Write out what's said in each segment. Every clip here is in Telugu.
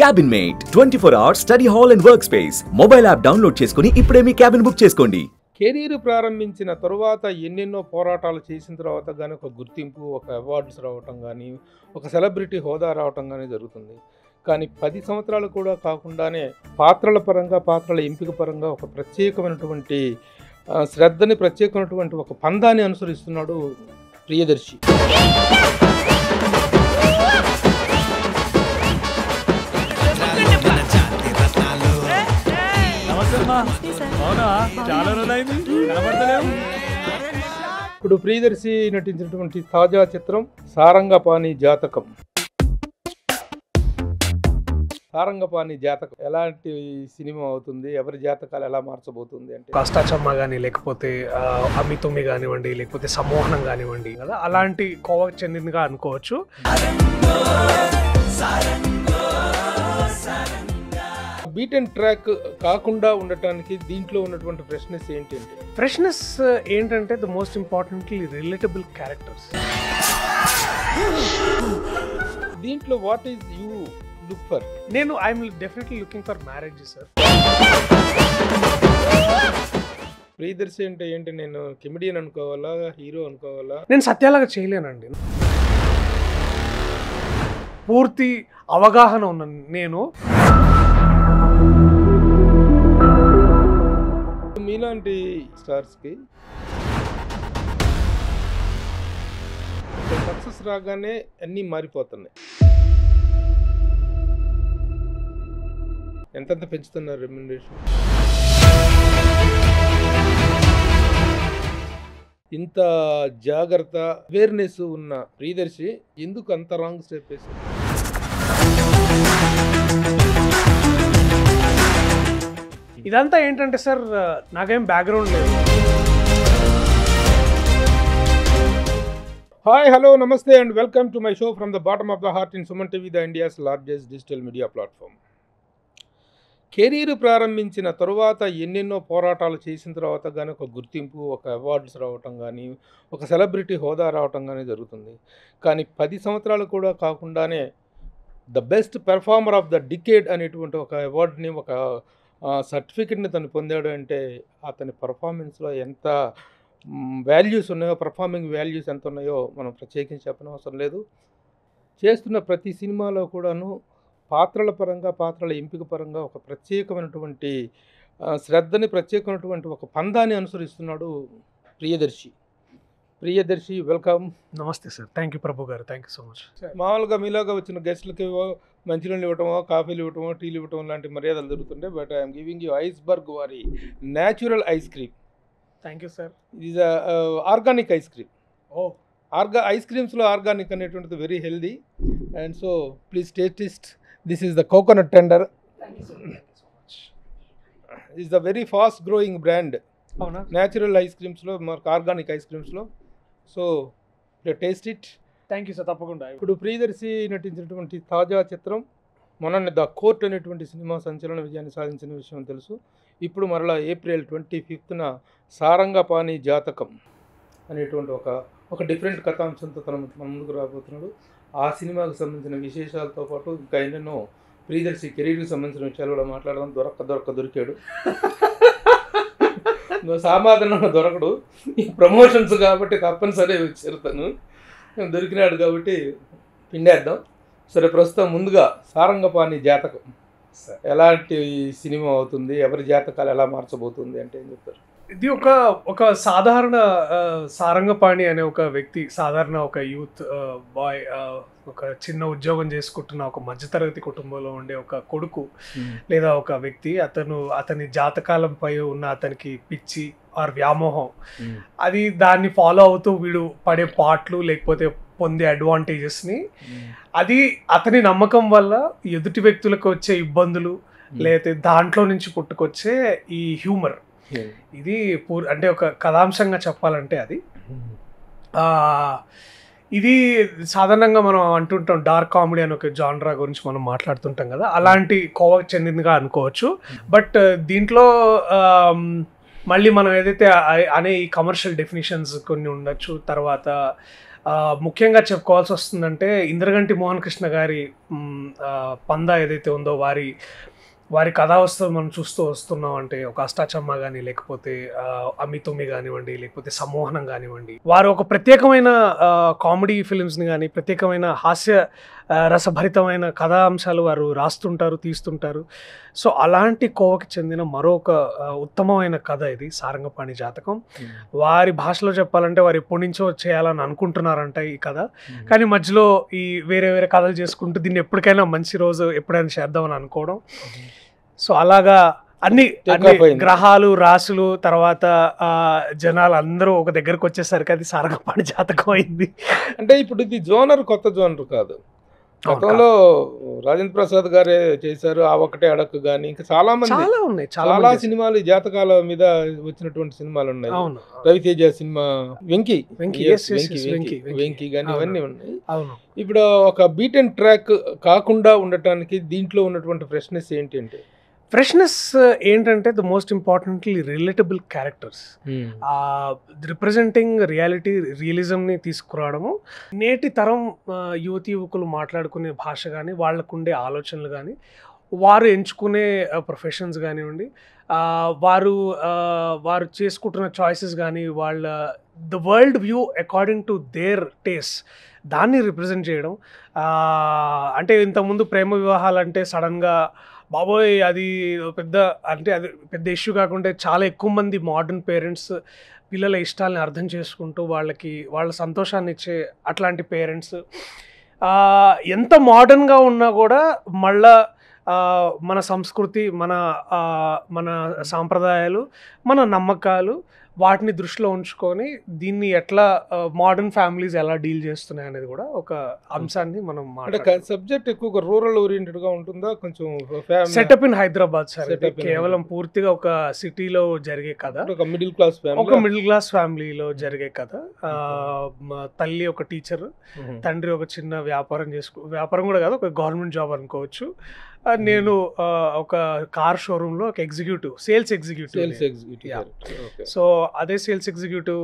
Cabinmate 24 hours study hall and workspace. Mobile app download చేసుకొని ఇప్పుడే మీ cabin book చేసుకోండి. కెరీర్ ప్రారంభించిన తరువాత ఎన్నెన్నో పోరాటాలు చేసిన తర్వాత కానీ ఒక గుర్తింపు, ఒక అవార్డ్స్ రావటం కానీ, ఒక సెలబ్రిటీ హోదా రావటం కానీ జరుగుతుంది. కానీ 10 సంవత్సరాలు కూడా కాకుండానే పాత్రల పరంగా, పాత్రల ఎంపిక పరంగా ఒక ప్రత్యేకమైనటువంటి శ్రద్ధని, ప్రత్యేకమైనటువంటి ఒక పందాన్ని అనుసరిస్తున్నాడు ప్రియదర్శి. ఇప్పుడు ప్రియదర్శి నటించినటువంటి తాజా చిత్రం సారంగపాణి జాతకం. సారంగపాణి జాతకం ఎలాంటి సినిమా అవుతుంది, ఎవరి జాతకాలు ఎలా మార్చబోతుంది అంటే కష్టాచమ్మ కానీ, లేకపోతే అమితుమి కానివ్వండి, లేకపోతే సమ్మోహనం కానివ్వండి కదా, అలాంటి కోవకు చెందినగా అనుకోవచ్చు. బీట్ అండ్ ట్రాక్ కాకుండా ఉండటానికి దీంట్లో ఉన్నటువంటి ఫ్రెష్నెస్ ఏంటంటే, ఫ్రెష్నెస్ ఏంటంటే the most importantly relatable characters. దీంట్లో what is you look for? నేను I'm definitely looking for marriage sir. Priyadarshi అంటే ఏంటి? నేను కెమెడియన్ అనుకోవాలా, హీరో అనుకోవాలా? నేను సత్యాలాగా చేయలేనండి. పూర్తి అవగాహన ఉన్న నేను మీలాంటి స్టార్స్కి సక్సెస్ రాగానే అన్నీ మారిపోతున్నాయి. ఎంతెంత పెంచుతున్నారు రెమ్యునరేషన్? ఇంత జాగ్రత్త, అవేర్నెస్ ఉన్న ప్రియదర్శి ఎందుకు అంత రాంగ్ స్టెప్ వేసింది? ఇదంతా ఏంటంటే సార్, నాకేం బ్యాక్గ్రౌండ్ లేదు. హాయ్, హలో, నమస్తే and welcome to my show from the bottom of the heart in Suman TV, the India's largest digital media platform. Career ప్రారంభించిన తరువాత ఎన్నెన్నో పోరాటాలు చేసిన తర్వాత కానీ ఒక గుర్తింపు, ఒక అవార్డ్స్ రావటం కానీ, ఒక సెలబ్రిటీ హోదా రావటం కానీ జరుగుతుంది. కానీ 10 సంవత్సరాలు కూడా కాకుండానే the best performer of the decade అనేటువంటి ఒక అవార్డుని, ఒక సర్టిఫికెట్ని తను పొందాడు అంటే అతని పర్ఫార్మెన్స్లో ఎంత వాల్యూస్ ఉన్నాయో, పర్ఫార్మింగ్ వాల్యూస్ ఎంత ఉన్నాయో మనం ప్రత్యేకించి చెప్పనవసరం లేదు. చేస్తున్న ప్రతి సినిమాలో కూడాను పాత్రల పరంగా, పాత్రల ఎంపిక పరంగా ఒక ప్రత్యేకమైనటువంటి శ్రద్ధని, ప్రత్యేకమైనటువంటి ఒక పందాన్ని అనుసరిస్తున్నాడు ప్రియదర్శి. ప్రియదర్శి, వెల్కమ్. నమస్తే సార్. థ్యాంక్ యూ ప్రభు గారు, థ్యాంక్ యూ సో మచ్. మామూలుగా మీలాగా వచ్చిన గెస్ట్లకి మంచినీళ్ళు ఇవ్వటమో, కాఫీలు ఇవ్వటమో, టీలు ఇవ్వటం లాంటి మర్యాదలు జరుగుతుంటాయి. But I'm giving you Iceberg వారి natural ice cream. Thank you sir. ఇది is organic ice cream. Oh, ice క్రీమ్స్లో ఆర్గానిక్ అనేటువంటిది very healthy. And so please taste. This is the coconut tender. Is the very fast growing brand. అవునా? న్యాచురల్ ఐస్ క్రీమ్స్లో, మనకు ఆర్గానిక్ ఐస్ క్రీమ్స్లో. So taste it. Thank you sir, తప్పకుండా. ఇప్పుడు ప్రియదర్శి నటించినటువంటి తాజా చిత్రం మొన్న ద కోర్ట్ అనేటువంటి సినిమా సంచలన విజయాన్ని సాధించిన విషయం తెలుసు. ఇప్పుడు మరలా April 25న సారంగపాణి జాతకం అనేటువంటి ఒక డిఫరెంట్ కథాంశంతో మన ముందుకు రాబోతున్నాడు. ఆ సినిమాకు సంబంధించిన విశేషాలతో పాటు ఇంకా ఎన్నెన్నో ప్రియదర్శి కెరీర్కి సంబంధించిన విషయాలు కూడా మాట్లాడదాం. దొరికాడు. నువ్వు సామాధానంగా దొరకడు, ఈ ప్రమోషన్స్ కాబట్టి తప్పనిసరి చేరుతాను. దొరికినాడు కాబట్టి పిండేద్దాం. సరే, ప్రస్తుతం ముందుగా సారంగపాణి జాతకం ఎలాంటి సినిమా అవుతుంది, ఎవరి జాతకాలు ఎలా మార్చబోతుంది అంటే ఏం చెప్తారు? ఇది ఒక సాధారణ సారంగపాణి అనే ఒక వ్యక్తి, సాధారణ ఒక యూత్ బాయ్, ఒక చిన్న ఉద్యోగం చేసుకుంటున్న ఒక మధ్యతరగతి కుటుంబంలో ఉండే ఒక కొడుకు లేదా ఒక వ్యక్తి, అతని జాతకాలంపై ఉన్న అతనికి పిచ్చి ఆర్ వ్యామోహం, అది దాన్ని ఫాలో అవుతూ వీడు పడే పాటలు లేకపోతే పొందే అడ్వాంటేజెస్ని, అది అతని నమ్మకం వల్ల ఎదుటి వ్యక్తులకు వచ్చే ఇబ్బందులు లేకపోతే దాంట్లో నుంచి పుట్టుకొచ్చే ఈ హ్యూమర్. ఇది అంటే ఒక కథాంశంగా చెప్పాలంటే ఇది సాధారణంగా మనం అంటుంటాం డార్క్ కామెడీ అని ఒక జానరా గురించి మనం మాట్లాడుతుంటాం కదా, అలాంటి కోవకు చెందినగా అనుకోవచ్చు. బట్ దీంట్లో మళ్ళీ మనం ఏదైతే అనే ఈ కమర్షియల్ డెఫినిషన్స్ కొన్ని ఉండొచ్చు, తర్వాత ముఖ్యంగా చెప్పుకోవాల్సి వస్తుందంటే ఇంద్రగంటి మోహన్ కృష్ణ గారి పందా ఏదైతే ఉందో వారి కథావస్థలు మనం చూస్తూ వస్తున్నాం. అంటే ఒక అష్టాచమ్మ కానీ, లేకపోతే అమితోమి కానివ్వండి, లేకపోతే సమ్మోహనం కానివ్వండి, వారు ఒక ప్రత్యేకమైన కామెడీ ఫిలిమ్స్ని కానీ, ప్రత్యేకమైన హాస్య రసభరితమైన కథాంశాలు వారు రాస్తుంటారు, తీస్తుంటారు. సో అలాంటి కోవకి చెందిన మరొక ఉత్తమమైన కథ ఇది సారంగపాణి జాతకం. వారి భాషలో చెప్పాలంటే వారు ఎప్పటి నుంచో చేయాలని అనుకుంటున్నారంట ఈ కథ. కానీ మధ్యలో ఈ వేరే వేరే కథలు చేసుకుంటూ దీన్ని ఎప్పటికైనా మంచి రోజు ఎప్పుడైనా చేద్దామని అనుకోవడం. సో అలాగా అన్ని గ్రహాలు, రాసులు, తర్వాత జనాలు అందరూ ఒక దగ్గరకు వచ్చేసరికి అది సారంగపాణి జాతకం అయింది. అంటే ఇప్పుడు ఇది జోనర్, కొత్త జోనర్ కాదు. గతంలో రాజేంద్ర ప్రసాద్ గారే చేశారు, ఆ ఒకటే అడక్కు కానీ, ఇంకా చాలా మంది చాలా సినిమాలు జాతకాల మీద వచ్చినటువంటి సినిమాలు ఉన్నాయి. రవితేజ సినిమా వెంకీ కానీ ఇవన్నీ ఉన్నాయి. ఇప్పుడు ఒక బీట్ అండ్ ట్రాక్ కాకుండా ఉండటానికి దీంట్లో ఉన్నటువంటి ఫ్రెష్నెస్ ఏంటంటే the most importantly relatable characters, representing reality, రియలిజంని తీసుకురావడము. నేటి తరం యువతి యువకులు మాట్లాడుకునే భాష కానీ, వాళ్ళకుండే ఆలోచనలు కానీ, వారు ఎంచుకునే ప్రొఫెషన్స్ కానివ్వండి, వారు చేసుకుంటున్న చాయిసెస్ కానీ, వాళ్ళ the world view according to their taste, దాన్ని రిప్రజెంట్ చేయడం. అంటే ఇంతకుముందు ప్రేమ వివాహాలు అంటే సడన్గా బాబోయ్ అది పెద్ద ఇష్యూ కాకుండా చాలా ఎక్కువ మంది మోడర్న్ పేరెంట్స్ పిల్లల ఇష్టాలని అర్థం చేసుకుంటూ వాళ్ళ సంతోషాన్ని ఇచ్చే అట్లాంటి పేరెంట్స్. ఎంత మోడర్న్గా ఉన్నా కూడా మళ్ళా మన సంస్కృతి, మన సాంప్రదాయాలు, మన నమ్మకాలు, వాటిని దృష్టిలో ఉంచుకొని దీన్ని ఎట్లా మోడర్న్ ఫ్యామిలీస్ ఎలా డీల్ చేస్తున్నాయి అనేది కూడా ఒక అంశాన్ని మనం సబ్జెక్ట్ ఎక్కువగా రూరల్ ఓరియంటెడ్ గా ఉంటుందా? కొంచెం సెటప్ ఇన్ హైదరాబాద్ సార్, కేవలం పూర్తిగా ఒక సిటీలో జరిగే కథ, ఒక మిడిల్ క్లాస్ ఫ్యామిలీలో జరిగే కథ. తల్లి ఒక టీచర్, తండ్రి ఒక చిన్న వ్యాపారం కూడా కాదు, ఒక గవర్నమెంట్ జాబ్ అనుకోవచ్చు. నేను ఒక కార్ షోరూమ్ లో ఒక సేల్స్ ఎగ్జిక్యూటివ్. సో అదే సేల్స్ ఎగ్జిక్యూటివ్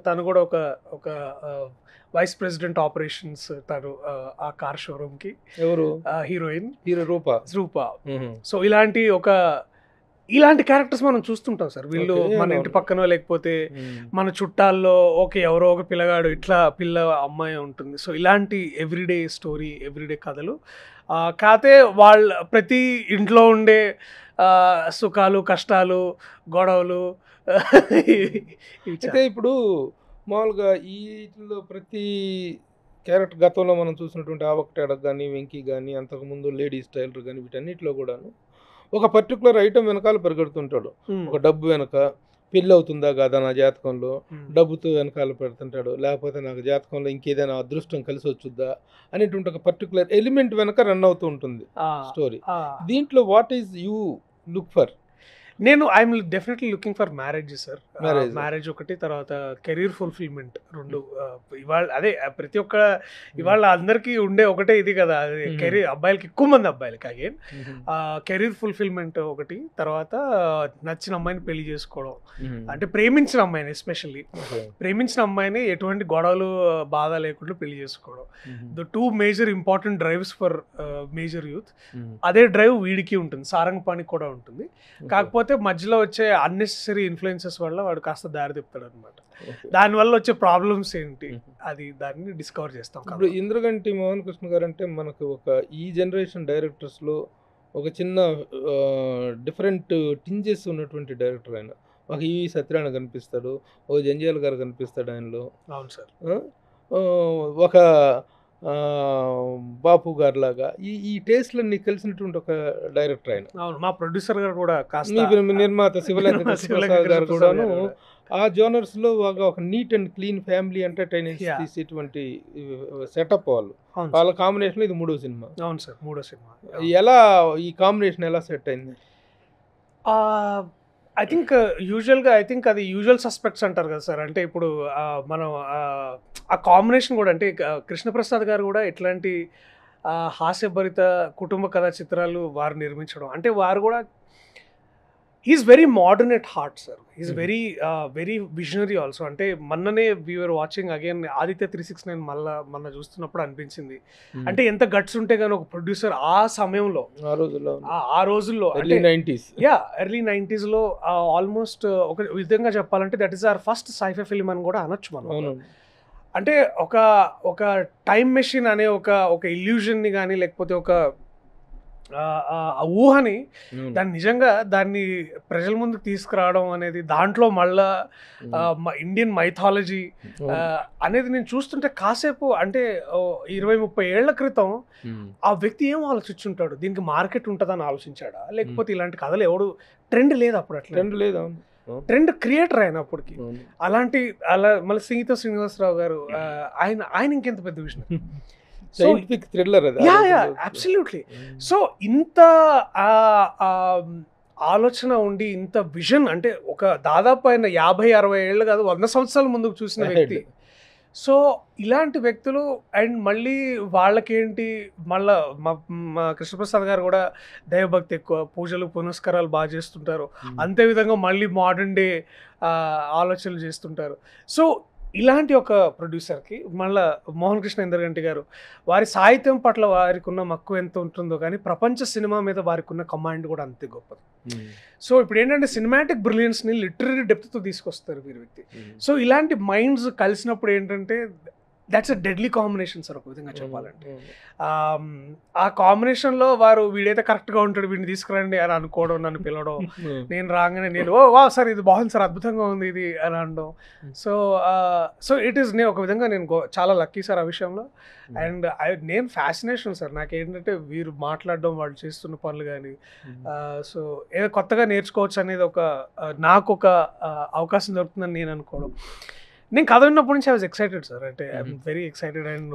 తను కూడా ఒక వైస్ ప్రెసిడెంట్ ఆపరేషన్స్. తను ఆ కార్ షోరూమ్ కి హీరోయిన్ రూపా. సో ఇలాంటి క్యారెక్టర్స్ మనం చూస్తుంటాం సార్. వీళ్ళు మన ఇంటి పక్కనో లేకపోతే మన చుట్టాల్లో ఎవరో ఒక పిల్లగాడు, ఇట్లా అమ్మాయి ఉంటుంది. సో ఇలాంటి ఎవ్రీడే స్టోరీ, ఎవ్రీడే కథలు. కాకపోతే ప్రతి ఇంట్లో ఉండే సుఖాలు, కష్టాలు, గొడవలు. అయితే ఇప్పుడు మామూలుగా వీటిలో ప్రతి క్యారెక్టర్ గతంలో మనం చూసినటువంటి ఆ ఒకటి అడగ కానీ, వెంకీ కానీ, అంతకుముందు లేడీస్ టైలర్ కానీ, వీటన్నిటిలో కూడాను ఒక పర్టికులర్ ఐటమ్ వెనకాల పెరుగుతుంటాడు. ఒక డబ్బు వెనక పెళ్ళి అవుతుందా కాదా నా జాతకంలో, డబ్బుతో వెనకాల పెడుతుంటాడు. లేకపోతే నాకు జాతకంలో ఇంకేదైనా అదృష్టం కలిసి వచ్చుద్దా అనేటువంటి ఒక పర్టికులర్ ఎలిమెంట్ వెనక రన్ అవుతూ ఉంటుంది స్టోరీ. దీంట్లో what is you look for? I'm definitely looking for marriage sir. Marriage ఒకటి, తర్వాత కెరీర్ ఫుల్ఫిల్మెంట్ రెండు. ప్రతి ఒక్క ఇవాళ అందరికీ ఉండే ఒకటే ఇది కదా, కెరీర్ అబ్బాయిలకి, ఎక్కువ మంది అబ్బాయిలకి అగైన్ కెరీర్ ఫుల్ఫిల్మెంట్ ఒకటి, తర్వాత నచ్చిన అమ్మాయిని పెళ్లి చేసుకోవడం. అంటే ప్రేమించిన అమ్మాయిని, ఎస్పెషల్లీ ప్రేమించిన అమ్మాయిని ఎటువంటి గొడవలు, బాధ లేకుండా పెళ్లి చేసుకోవడం. The two major important drives for major youth. అదే డ్రైవ్ వీడికి ఉంటుంది, సారంగపాణికి కూడా ఉంటుంది. కాకపోతే మధ్యలో వచ్చే అన్నెసెసరీ ఇన్ఫ్లుయెన్సెస్ వల్ల వాడు కాస్త దారి తిప్పుతాడు అనమాట. దానివల్ల వచ్చే ప్రాబ్లమ్స్ ఏంటి, దాన్ని డిస్కవర్ చేస్తాం. ఇప్పుడు ఇంద్రగంటి మోహన్ కృష్ణ గారు అంటే మనకు ఈ జనరేషన్ డైరెక్టర్స్లో ఒక చిన్న డిఫరెంట్ టింజెస్ ఉన్నటువంటి డైరెక్టర్. ఆయన ఒక ఈ సత్యనారాయణ కనిపిస్తాడు, ఓ జంజాల్ గారు కనిపిస్తాడు ఆయనలో. అవును సార్. ఒక బాపు గారు లాగా ఈ టేస్ట్లన్నీ కలిసినటువంటి ఒక డైరెక్టర్ ఆయన. అవును, మా ప్రొడ్యూసర్ గారు కూడా, నిర్మాత శివలేఖ గారు కూడాను ఆ జోనర్స్ లో ఒక neat and clean family entertainers తీసేటువంటి సెటప్ వాళ్ళ కాంబినేషన్. ఇది మూడో సినిమా. అవును సార్, మూడో సినిమా. ఎలా ఈ కాంబినేషన్ ఎలా సెట్ అయింది? ఐ థింక్ అది యూజువల్ సస్పెక్ట్స్ అంటారు కదా సార్. అంటే ఇప్పుడు మనం ఆ కాంబినేషన్ కూడా, అంటే కృష్ణప్రసాద్ గారు కూడా ఎట్లాంటి హాస్యభరిత కుటుంబ కథా చిత్రాలు వారు నిర్మించడం, అంటే వారు కూడా he's very modern at heart sir. He's very visionary also. అంటే మొన్ననే వీఆర్ వాచింగ్ అగైన్ ఆదిత్య 369 మొన్న చూస్తున్నప్పుడు అనిపించింది, అంటే ఎంత గట్స్ ఉంటే కానీ ఒక ప్రొడ్యూసర్ ఆ సమయంలో ఆ రోజుల్లో ఎర్లీ 90s లో ఆల్మోస్ట్ ఒక విధంగా చెప్పాలంటే that is our first sci fi film అని కూడా అనొచ్చు మనం. అంటే ఒక టైం మెషిన్ అనే ఒక ఇల్యూజన్ని కానీ లేకపోతే ఒక ఊహని దాన్ని నిజంగా దాన్ని ప్రజల ముందుకు తీసుకురావడం అనేది, దాంట్లో మళ్ళా ఇండియన్ మైథాలజీ అనేది నేను చూస్తుంటే కాసేపు అంటే 20-30 ఏళ్ల క్రితం ఆ వ్యక్తి ఏం ఆలోచించుంటాడు, దీనికి మార్కెట్ ఉంటుందని ఆలోచించాడా, లేకపోతే ఇలాంటి కథలు ఎవడు ట్రెండ్ లేదు అప్పుడు, అట్లా ట్రెండ్ లేదు, ట్రెండ్ క్రియేటర్ ఆయన అప్పటికి. అలా మళ్ళీ సంగీత శ్రీనివాసరావు గారు ఆయన ఇంకెంత పెద్ద విషయం, సైంటిఫిక్ థ్రిల్లర్ అది. అబ్సల్యూట్లీ. సో ఇంత ఆలోచన ఉండి ఇంత విజన్, అంటే ఒక దాదాపు ఆయన 50-60 ఏళ్ళు కాదు 100 సంవత్సరాల ముందుకు చూసిన వ్యక్తి. సో ఇలాంటి వ్యక్తులు అండ్ మళ్ళీ వాళ్ళకేంటి మళ్ళా మా కృష్ణప్రసాద్ గారు కూడా దైవభక్తి ఎక్కువ, పూజలు పునస్కారాలు బాగా చేస్తుంటారు, అంతే విధంగా మళ్ళీ మోడర్న్ డే ఆలోచనలు చేస్తుంటారు. సో ఇలాంటి ఒక ప్రొడ్యూసర్కి మళ్ళీ మోహన్ కృష్ణ ఇంద్రగంటి గారు వారి సాహిత్యం పట్ల వారికి ఉన్న మక్కువ ఎంత ఉంటుందో కానీ ప్రపంచ సినిమా మీద వారికి ఉన్న కమాండ్ కూడా అంతే గొప్పది. సో ఇప్పుడు ఏంటంటే సినిమాటిక్ బ్రిలియన్స్ని లిటరరీ డెప్త్తో తీసుకొస్తారు వీరి వ్యక్తి. సో ఇలాంటి మైండ్స్ కలిసినప్పుడు ఏంటంటే that's a deadly combination sir ఒక విధంగా చెప్పాలంటే. ఆ కాంబినేషన్లో వారు వీడైతే కరెక్ట్గా ఉంటాడు వీడిని తీసుకురండి అని అనుకోవడం, నన్ను పిలవడం, నేను రాగానే నేను వా సార్ ఇది బాగుంది సార్ అద్భుతంగా ఉంది ఇది అని అనడం. సో ఇట్ ఈస్ నేను ఒక విధంగా నేను చాలా లక్కీ సార్ ఆ విషయంలో. అండ్ నేను ఫ్యాసినేషన్ సార్ నాకేంటంటే వీరు మాట్లాడడం, వాళ్ళు చేస్తున్న పనులు కానీ, సో ఏదో కొత్తగా నేర్చుకోవచ్చు అనేది నాకు ఒక అవకాశం దొరుకుతుందని నేను అనుకోవడం. నేను కథ విన్నప్పటి నుంచి ఐ వాజ్ ఎక్సైటెడ్ సార్, అంటే I'm very excited. And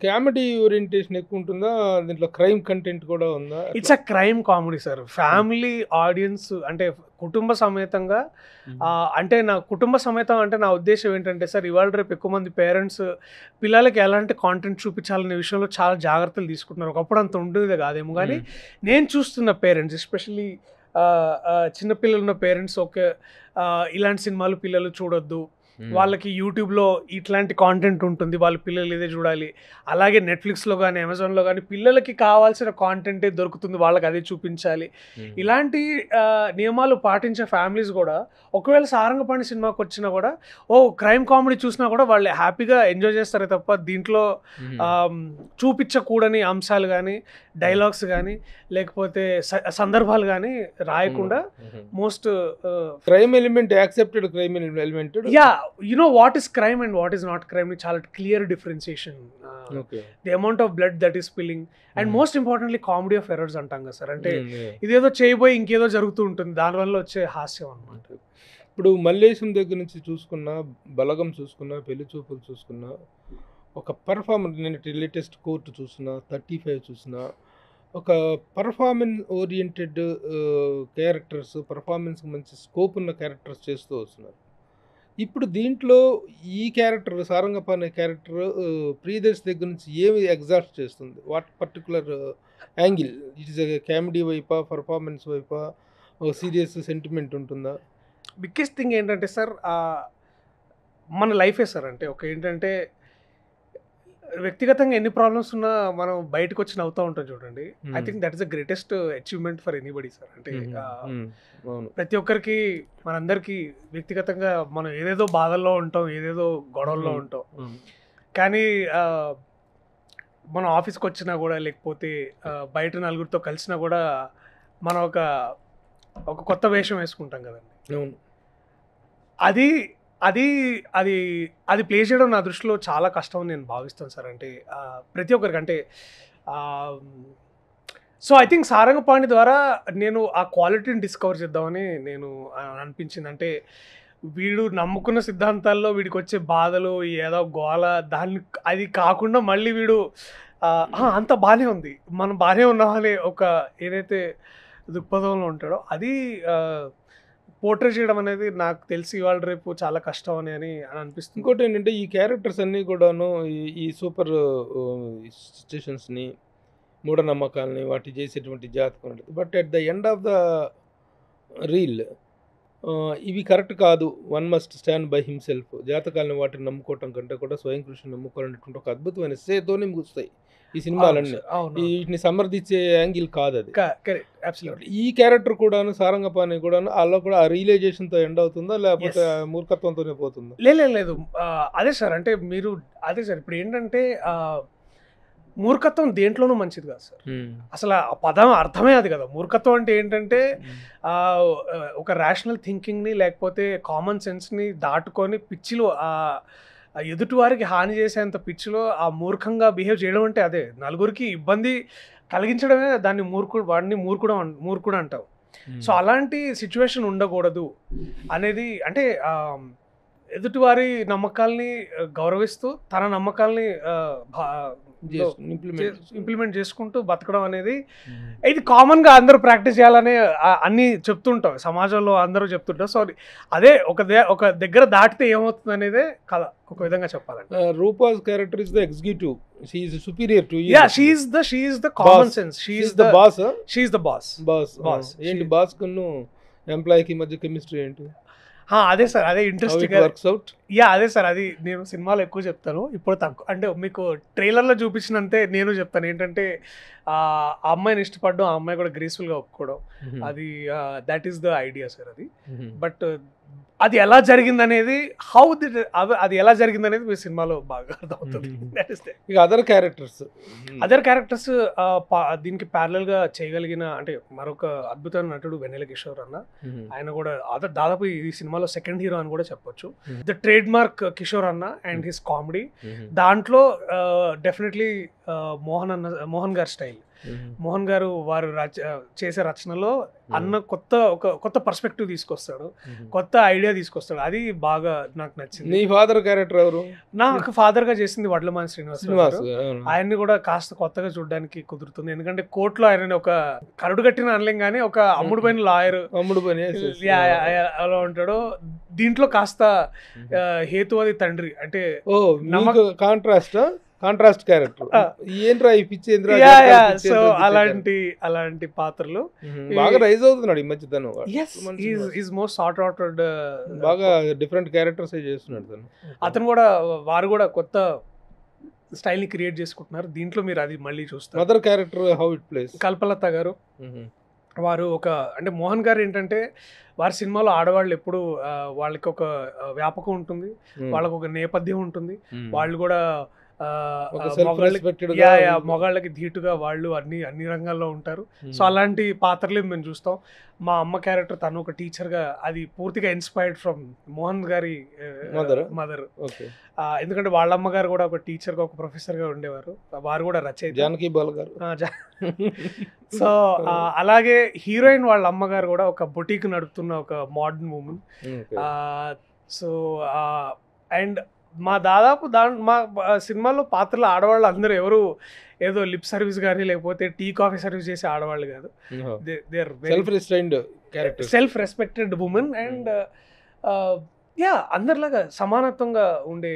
comedy orientation ఎక్కువ ఉంటుందా దీంట్లో, క్రైమ్ కంటెంట్ కూడా ఉందా? It's a crime comedy sir, family audience, అంటే కుటుంబ సమేతంగా. అంటే నా కుటుంబ సమేతం అంటే నా ఉద్దేశం ఏంటంటే సార్, ఇవాళ రేపు ఎక్కువ మంది పేరెంట్స్ పిల్లలకి ఎలాంటి కాంటెంట్ చూపించాలనే విషయంలో చాలా జాగ్రత్తలు తీసుకుంటున్నారు. ఒకప్పుడు అంత ఉండేది కాదేమో, కానీ నేను చూస్తున్న పేరెంట్స్ ఎస్పెషల్లీ చిన్నపిల్లలు ఉన్న పేరెంట్స్ ఇలాంటి సినిమాలు పిల్లలు చూడొద్దు, వాళ్ళకి యూట్యూబ్లో ఇట్లాంటి కాంటెంట్ ఉంటుంది, వాళ్ళ పిల్లలు ఇదే చూడాలి, అలాగే నెట్ఫ్లిక్స్లో కానీ అమెజాన్లో కానీ పిల్లలకి కావాల్సిన కాంటెంటే దొరుకుతుంది, వాళ్ళకి అదే చూపించాలి. ఇలాంటి నియమాలు పాటించే ఫ్యామిలీస్ కూడా ఒకవేళ సారంగపాణి సినిమాకి వచ్చినా కూడా క్రైమ్ కామెడీ చూసినా కూడా వాళ్ళు హ్యాపీగా ఎంజాయ్ చేస్తారే తప్ప దీంట్లో చూపించకూడని అంశాలు కానీ, డైలాగ్స్ కానీ, లేకపోతే సందర్భాలు కానీ రాయకుండా most crime element accepted, crime element you know what is crime and what is not crime ni chala clear differentiation. The amount of blood that is spilling and most importantly comedy of errors antanga sir, ante idedo cheyiboy inkedo jarugutu untundi, dani valla vache హాస్యం అన్నమాట. ఇప్పుడు మల్లేశం దగ్గర నుంచి చూసుకున్నా, బలగం చూసుకున్నా, పెళ్లి చూపులు చూసుకున్నా, ఒక పర్ఫార్మెన్స్, నేను లేటెస్ట్ కోర్టు చూసినా, 35 చూసినా, ఒక పర్ఫార్మెన్స్ ఓరియంటెడ్ క్యారెక్టర్స్, పర్ఫార్మెన్స్ మంచి స్కోప్ ఉన్న క్యారెక్టర్స్ చేస్తూ వస్తున్నారు. ఇప్పుడు దీంట్లో ఈ క్యారెక్టర్ సారంగపాణి క్యారెక్టర్ ప్రియదర్శి దగ్గర నుంచి ఏమి ఎగ్జాస్ట్ చేస్తుంది? What particular angle? It is comedy వైపా, పర్ఫార్మెన్స్ వైపా, సీరియస్ సెంటిమెంట్ ఉంటుందా? బిగ్గెస్ట్ థింగ్ ఏంటంటే సార్ మన లైఫే సార్, అంటే ఏంటంటే వ్యక్తిగతంగా ఎన్ని ప్రాబ్లమ్స్ ఉన్నా మనం బయటకు వచ్చి నవ్వుతూ ఉంటాం చూడండి. I think that is the greatest achievement for anybody sir. అంటే ప్రతి ఒక్కరికి మనందరికీ వ్యక్తిగతంగా మనం ఏదేదో బాధల్లో ఉంటాం, ఏదేదో గొడవల్లో ఉంటాం, కానీ మనం ఆఫీస్కి వచ్చినా కూడా లేకపోతే బయట నలుగురితో కలిసినా కూడా మనం ఒక కొత్త వేషం వేసుకుంటాం కదండి. అది అది అది అది ప్లే చేయడం నా దృష్టిలో చాలా కష్టం అని నేను భావిస్తాను సార్. అంటే ప్రతి ఒక్కరికి అంటే సో ఐ థింక్ సారంగపాణి ద్వారా నేను ఆ క్వాలిటీని డిస్కవర్ చేద్దామని నేను అనిపించింది. అంటే వీడు నమ్ముకున్న సిద్ధాంతాల్లో వీడికి వచ్చే బాధలు, ఏదో గోల, దాన్ని అది కాకుండా మళ్ళీ వీడు అంత బాగానే ఉంది, మనం బాగానే ఉన్నామని ఒక ఏదైతే దృక్పథంలో ఉంటాడో అది పోర్ట్రే చేయడం అనేది నాకు తెలిసి ఇవాళ రేపు చాలా కష్టం అని అనిపిస్తుంది. ఇంకోటి ఏంటంటే ఈ క్యారెక్టర్స్ అన్నీ కూడాను ఈ సూపర్ సిచ్యుయేషన్స్ని, మూఢనమ్మకాలని, వాటి చేసేటువంటి జాతకం ఉంటుంది. But at the end of the reel ఇవి కరెక్ట్ కాదు, one must stand by himself, జాతకాలను వాటిని నమ్ముకోవటం కంటే కూడా స్వయం కృషిని నమ్ముకోవాలనేటువంటి ఒక అద్భుతమైన సేతోనే ముగుస్తాయి ఈ సినిమాలన్నీ. వీటిని సమర్థించే యాంగిల్ కాదు అది. ఈ క్యారెక్టర్ కూడాను సారంగపాణి కూడాను అలా కూడా ఆ రియలైజేషన్తో ఎండ్ అవుతుందా లేకపోతే మూర్ఖత్వంతోనే పోతుందా? లేదు అదే సార్, అంటే మీరు అదే సార్ ఇప్పుడు ఏంటంటే మూర్ఖత్వం దేంట్లోనూ మంచిది కాదు సార్. అసలు ఆ పదం అర్థమే అది కదా. మూర్ఖత్వం అంటే ఏంటంటే ఒక రేషనల్ థింకింగ్ని లేకపోతే కామన్ సెన్స్ని దాటుకొని పిచ్చిలో ఎదుటి వారికి హాని చేసేంత పిచ్చిలో ఆ మూర్ఖంగా బిహేవ్ చేయడం అంటే అదే. నలుగురికి ఇబ్బంది కలిగించడమే దాన్ని వాడిని మూర్ఖుడు అంటావు. సో అలాంటి సిచ్యువేషన్ ఉండకూడదు అనేది, అంటే ఎదుటివారి నమ్మకాల్ని గౌరవిస్తూ తన నమ్మకాల్ని ఇంప్లిమెంట్ చేసుకుంటూ బతకడం అనేది ఇది కామన్గా అందరూ ప్రాక్టీస్ చేయాలనే అన్నీ చెప్తుంటాం, సమాజంలో అందరూ చెప్తుంటారు. సో అదే ఒక దగ్గర దాటితే ఏమవుతుంది అనేదే కథ ఒక విధంగా చెప్పాలంటే. Rupa's character is the executive, she is superior to you. Yeah, she is the common sense, she is the boss. She is the boss. ఏంటి బాస్ కన్ను ఎంప్లాయీకి మధ్య కెమిస్ట్రీ ఏంటి? అదే సార్, అదే ఇంట్రెస్టింగ్. యా అదే సార్, అది నేను సినిమాలో ఎక్కువ చెప్తాను, ఇప్పుడు తక్కువ. అంటే మీకు ట్రైలర్లో చూపించినంతే నేను చెప్తాను ఏంటంటే ఆ అమ్మాయిని ఇష్టపడడం, ఆ అమ్మాయి కూడా గ్రేస్ఫుల్గా ఒప్పుకోవడం, అది that is the idea sir అది. బట్ అది ఎలా జరిగింది అనేది అది ఎలా జరిగింది అనేది మీ సినిమాలో బాగా అర్థమవుతుంది. ఇక అదర్ క్యారెక్టర్స్ దీనికి ప్యారలల్ గా చేయగలిగిన అంటే మరొక అద్భుతమైన నటుడు వెన్నెల కిషోర్ అన్న. ఆయన కూడా దాదాపు ఈ సినిమాలో సెకండ్ హీరో అని కూడా చెప్పొచ్చు. ద ట్రేడ్ మార్క్ కిషోర్ అన్న అండ్ హిస్ కామెడీ. దాంట్లో డెఫినెట్లీ మోహన్ గారి స్టైల్, మోహన్ గారు వారు చేసే రచనలో అన్న కొత్త పర్స్పెక్టివ్ తీసుకొస్తాడు, కొత్త ఐడియా తీసుకొస్తాడు. అది బాగా నాకు నచ్చింది. నీ ఫాదర్ క్యారెక్టర్ ఎవరు? నాకు ఫాదర్ గా చేసింది వడ్లమాని శ్రీనివాస్. ఆయన్ని కూడా కాస్త కొత్తగా చూడడానికి కుదురుతుంది, ఎందుకంటే కోర్టులో ఆయన ఒక కరుడు కట్టిన అనలేం కానీ ఒక అమ్ముడుపోయిన లాయర్ అలా ఉంటాడు. దీంట్లో కాస్త హేతువాది తండ్రి, అంటే కాంట్రాస్ట్ క్యారెక్టర్. ఏంట్రా ఈ పిచ్చి ఏంట్రా? సో అలాంటి పాత్రలు బాగా రైజ్ అవుతున్నాడు ఈ మధ్య తను. మోస్ట్ సార్ట్ అవుటెడ్, బాగా డిఫరెంట్ క్యారెక్టర్స్ చేస్తున్నాడు తను. అతను కూడా వారు కూడా కొత్త స్టైల్ ని క్రియేట్ చేసుకుంటున్నారు దీంట్లో. మీరు అది మళ్ళీ చూస్తారు. Mother character how it place Kalpalatha గారు. వారు అంటే మోహన్ గారు ఏంటంటే వారి సినిమాలో ఆడవాళ్ళు ఎప్పుడు వాళ్ళకి ఒక వ్యాపకం ఉంటుంది, వాళ్ళకి ఒక నేపథ్యం ఉంటుంది, వాళ్ళు కూడా మగాళ్ళకి ధీటుగా వాళ్ళు అన్ని రంగాల్లో ఉంటారు. సో అలాంటి పాత్రలు మేము చూస్తాం. మా అమ్మ క్యారెక్టర్ తను ఒక టీచర్ గా, అది పూర్తిగా ఇన్స్పైర్డ్ ఫ్రమ్ మోహన్ గారి మదర్. ఎందుకంటే వాళ్ళ అమ్మగారు కూడా ఒక టీచర్ గా, ఒక ప్రొఫెసర్ గా ఉండేవారు. వారు కూడా రచయిత జానకి బాల్ గారు. సో అలాగే హీరోయిన్ వాళ్ళ అమ్మగారు కూడా ఒక బొటీక్ నడుపుతున్న ఒక మోడర్న్ ఉమెన్. సో అండ్ దాదాపు మా సినిమాలో పాత్రలు ఆడవాళ్ళు అందరూ ఎవరు ఏదో లిప్ సర్వీస్ కానీ లేకపోతే టీ కాఫీ సర్వీస్ చేసే ఆడవాళ్ళు కాదు. They are self respected women and అందరిలాగా సమానత్వంగా ఉండే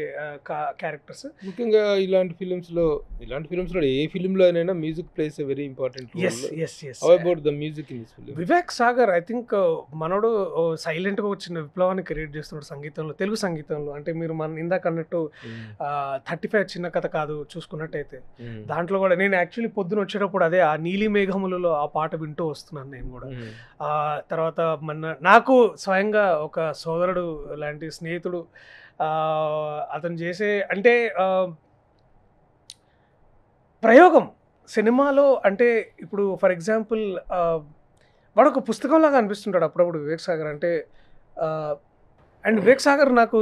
క్యారెక్టర్స్. ముఖ్యంగా ఇలాంటి ఫిలిమ్స్ లో ఏ ఫిలిం లో అయినా music plays a very important role. How about the music in this film? Vivek Sagar I think మనోడు సైలెంట్ గా వచ్చిన విప్లవాన్ని క్రియేట్ చేస్తున్నాడు సంగీతంలో, తెలుగు సంగీతంలో. అంటే మీరు మన ఇందాక అన్నట్టు 35 చిన్న కథ కాదు చూసుకున్నట్టయితే, దాంట్లో కూడా నేను యాక్చువల్లీ పొద్దున వచ్చేటప్పుడు అదే ఆ నీలి మేఘములలో ఆ పాట వింటూ వస్తున్నాను నేను కూడా. తర్వాత నాకు స్వయంగా ఒక సోదరుడు లాంటి స్నేహితుడు అతను చేసే అంటే ప్రయోగం సినిమాలో, అంటే ఇప్పుడు ఫర్ ఎగ్జాంపుల్ వాడు ఒక పుస్తకంలాగా అనిపిస్తుంటాడు అప్పుడప్పుడు వివేక్ సాగర్ అంటే. అండ్ వివేక్ సాగర్ నాకు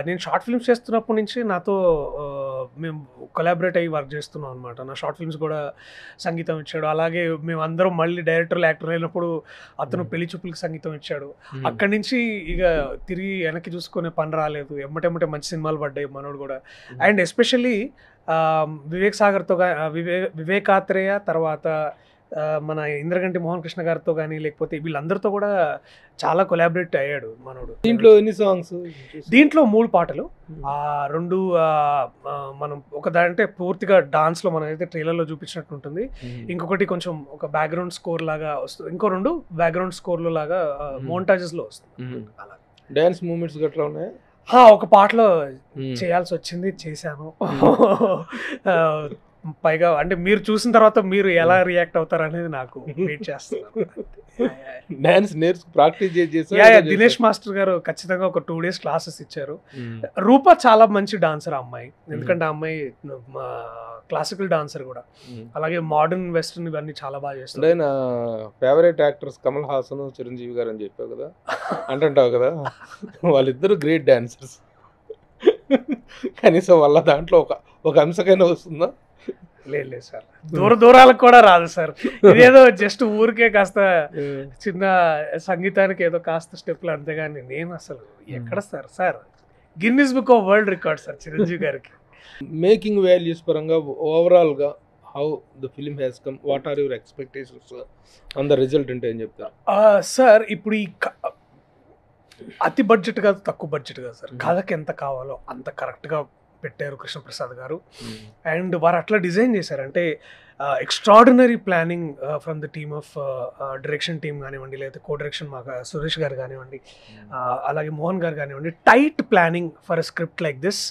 నేను షార్ట్ ఫిల్మ్స్ చేస్తున్నప్పటి నుంచి నాతో మేము కొలాబరేట్ అయ్యి వర్క్ చేస్తున్నాం అనమాట. నా షార్ట్ ఫిల్మ్స్ కూడా సంగీతం ఇచ్చాడు. అలాగే మేము అందరం మళ్ళీ డైరెక్టర్లు యాక్టర్ అయినప్పుడు అతను పెళ్లి చూపులకి సంగీతం ఇచ్చాడు. అక్కడి నుంచి ఇక తిరిగి వెనక్కి చూసుకునే పని రాలేదు, ఎమ్మటెమ్మటే మంచి సినిమాలు పడ్డాయి మనోడు కూడా. అండ్ ఎస్పెషల్లీ వివేక్ సాగర్తో వివేకాత్రేయ తర్వాత మన ఇంద్రగంటి మోహన్ కృష్ణ గారితో కానీ లేకపోతే వీళ్ళందరితో కూడా చాలా కొలాబరేట్ అయ్యాడు మనోడు. దీంట్లో ఎన్ని సాంగ్స్? దీంట్లో 3 పాటలు, 2 మనం ఒకదంటే పూర్తిగా డాన్స్లో మనం అయితే ట్రైలర్లో చూపించినట్టు ఉంటుంది, ఇంకొకటి కొంచెం ఒక బ్యాక్గ్రౌండ్ స్కోర్ లాగా వస్తుంది, ఇంకో 2 బ్యాక్గ్రౌండ్ స్కోర్లు లాగా మోంటాజెస్లో వస్తుంది. అలా డాన్స్ మూమెంట్స్ గట్రా ఉన్నాయి. ఒక పాటలో చేయాల్సి వచ్చింది, చేశాను. పైగా అంటే మీరు చూసిన తర్వాత మీరు ఎలా రియాక్ట్ అవుతారు అనేది నాకు వెయిట్ చేస్తున్నాను. డాన్స్ ప్రాక్టీస్ చేసి దినేష్ మాస్టర్ గారు ఖచ్చితంగా ఒక 2 days క్లాసెస్ ఇచ్చారు. రూప చాలా మంచి డాన్సర్ అమ్మాయి, ఎందుకంటే ఆ అమ్మాయి క్లాసికల్ డాన్సర్ కూడా, అలాగే మోడర్న్ వెస్టర్న్ ఇవన్నీ చాలా బాగా చేస్తుంది. నా ఫేవరెట్ యాక్టర్స్ కమల్ హాసన్, చిరంజీవి గారు అని చెప్పావు కదా, అంటుంటావు కదా, వాళ్ళిద్దరు గ్రేట్ డాన్సర్స్. కనీసం వాళ్ళ దాంట్లో ఒక అంశకైనా వస్తుందా? లేదు సార్, దూరాలకు కూడా రాదు సార్. ఇదేదో జస్ట్ ఊరికే కాస్త చిన్న సంగీతానికి ఏదో కాస్త స్టెప్లు, అంతేగాని నేను అసలు ఎక్కడ sir Guinness book of world record sir Chiranjeevi గారికి. మేకింగ్ వాల్యూస్ పరంగా ఓవరాల్గా how the film has come, what are your expectations on the result అంటే ఏం చెప్తారు? సార్ ఇప్పుడు ఈ అతి బడ్జెట్ కాదు, తక్కువ బడ్జెట్ కాదు సార్, కథకి ఎంత కావాలో అంత కరెక్ట్గా పెట్టారు కృష్ణప్రసాద్ గారు. అండ్ వారు అట్లా డిజైన్ చేశారంటే extraordinary planning from the team of direction team కానివ్వండి, లేకపోతే కో డైరెక్షన్ మాకు సురేష్ గారు కానివ్వండి, అలాగే మోహన్ గారు కానివ్వండి, tight planning for a script like this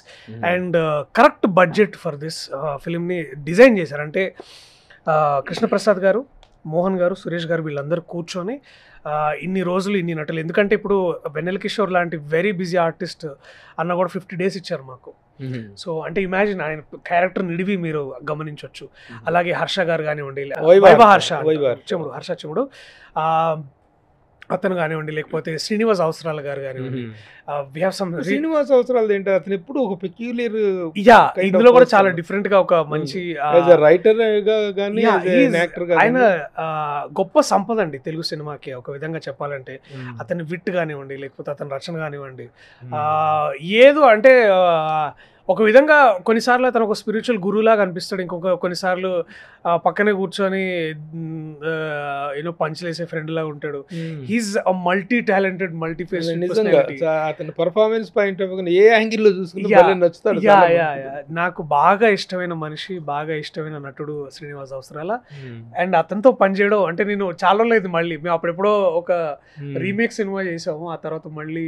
and correct budget for this ఫిలింని డిజైన్ చేశారంటే కృష్ణప్రసాద్ గారు, మోహన్ గారు, సురేష్ గారు వీళ్ళందరూ కూర్చొని ఇన్ని రోజులు ఇన్ని నటులు, ఎందుకంటే ఇప్పుడు వెన్నెల కిషోర్ లాంటి వెరీ బిజీ ఆర్టిస్ట్ అన్న కూడా 50 days ఇచ్చారు మాకు. సో అంటే ఇమాజిన్ ఆయన క్యారెక్టర్ నిడివి మీరు గమనించవచ్చు. అలాగే హర్ష గారు కానివ్వండి, హర్ష చెముడు అతను కానివ్వండి, లేకపోతే శ్రీనివాస్ అవసరాలు గారు కానివ్వండి, శ్రీనివాస్ అవసరాలు ఏంటి, అతను ఎప్పుడు ఒక పెక్యులర్, ఇందులో కూడా చాలా డిఫరెంట్ గా ఒక మంచి రైటర్ ఆయన గొప్ప సంపద అండి తెలుగు సినిమాకి ఒక విధంగా చెప్పాలంటే. అతని విట్ కానివ్వండి, లేకపోతే అతని రచన కానివ్వండి, ఏదో అంటే ఒక విధంగా కొన్నిసార్లు అతను ఒక స్పిరిచువల్ గురువులాగా అనిపిస్తాడు, కొన్నిసార్లు పక్కనే కూర్చొని యూనో పంచులేసే ఫ్రెండ్ లాగా ఉంటాడు. He's a multi talented, multi face. అతని పర్ఫార్మెన్స్ పాయింట్ ఆఫ్ ఏ యాంగిల్లో చూసుకుంటే నచ్చుతాడు. నాకు బాగా ఇష్టమైన మనిషి, బాగా ఇష్టమైన నటుడు శ్రీనివాస్ అవసరాల. అండ్ అతనితో పనిచేయడం అంటే నేను చాలా లేదు, మళ్ళీ మేము అప్పుడెప్పుడో ఒక రీమేక్ సినిమా చేసాము, ఆ తర్వాత మళ్ళీ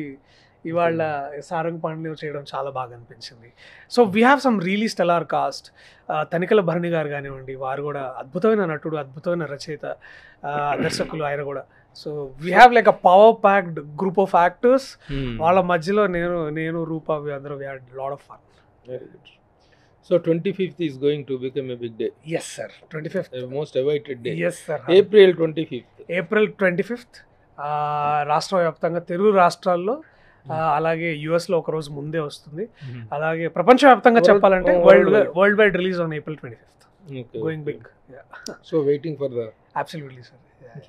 ఇవాళ సారంగ్ పాండ్యం చేయడం చాలా బాగా అనిపించింది. So we have some really stellar cost. Tanikella Bharani garu కానివ్వండి, వారు కూడా అద్భుతమైన నటుడు, అద్భుతమైన రచయిత, దర్శకులు ఆయన కూడా. So we have like a power packed group of actors. వాళ్ళ మధ్యలో నేను రూపా, అందరూ we had lot of fun. Very good. So 25th is going to become a big day. Yes sir, 25th most awaited day. Yes sir, April 25th రాష్ట్ర వ్యాప్తంగా తెలుగు రాష్ట్రాల్లో, అలాగే యుఎస్లో ఒక రోజు ముందే వస్తుంది. అలాగే ప్రపంచవ్యాప్తంగా చెప్పాలంటే world wide release on April 25th. Going big. So waiting for the absolutely sir.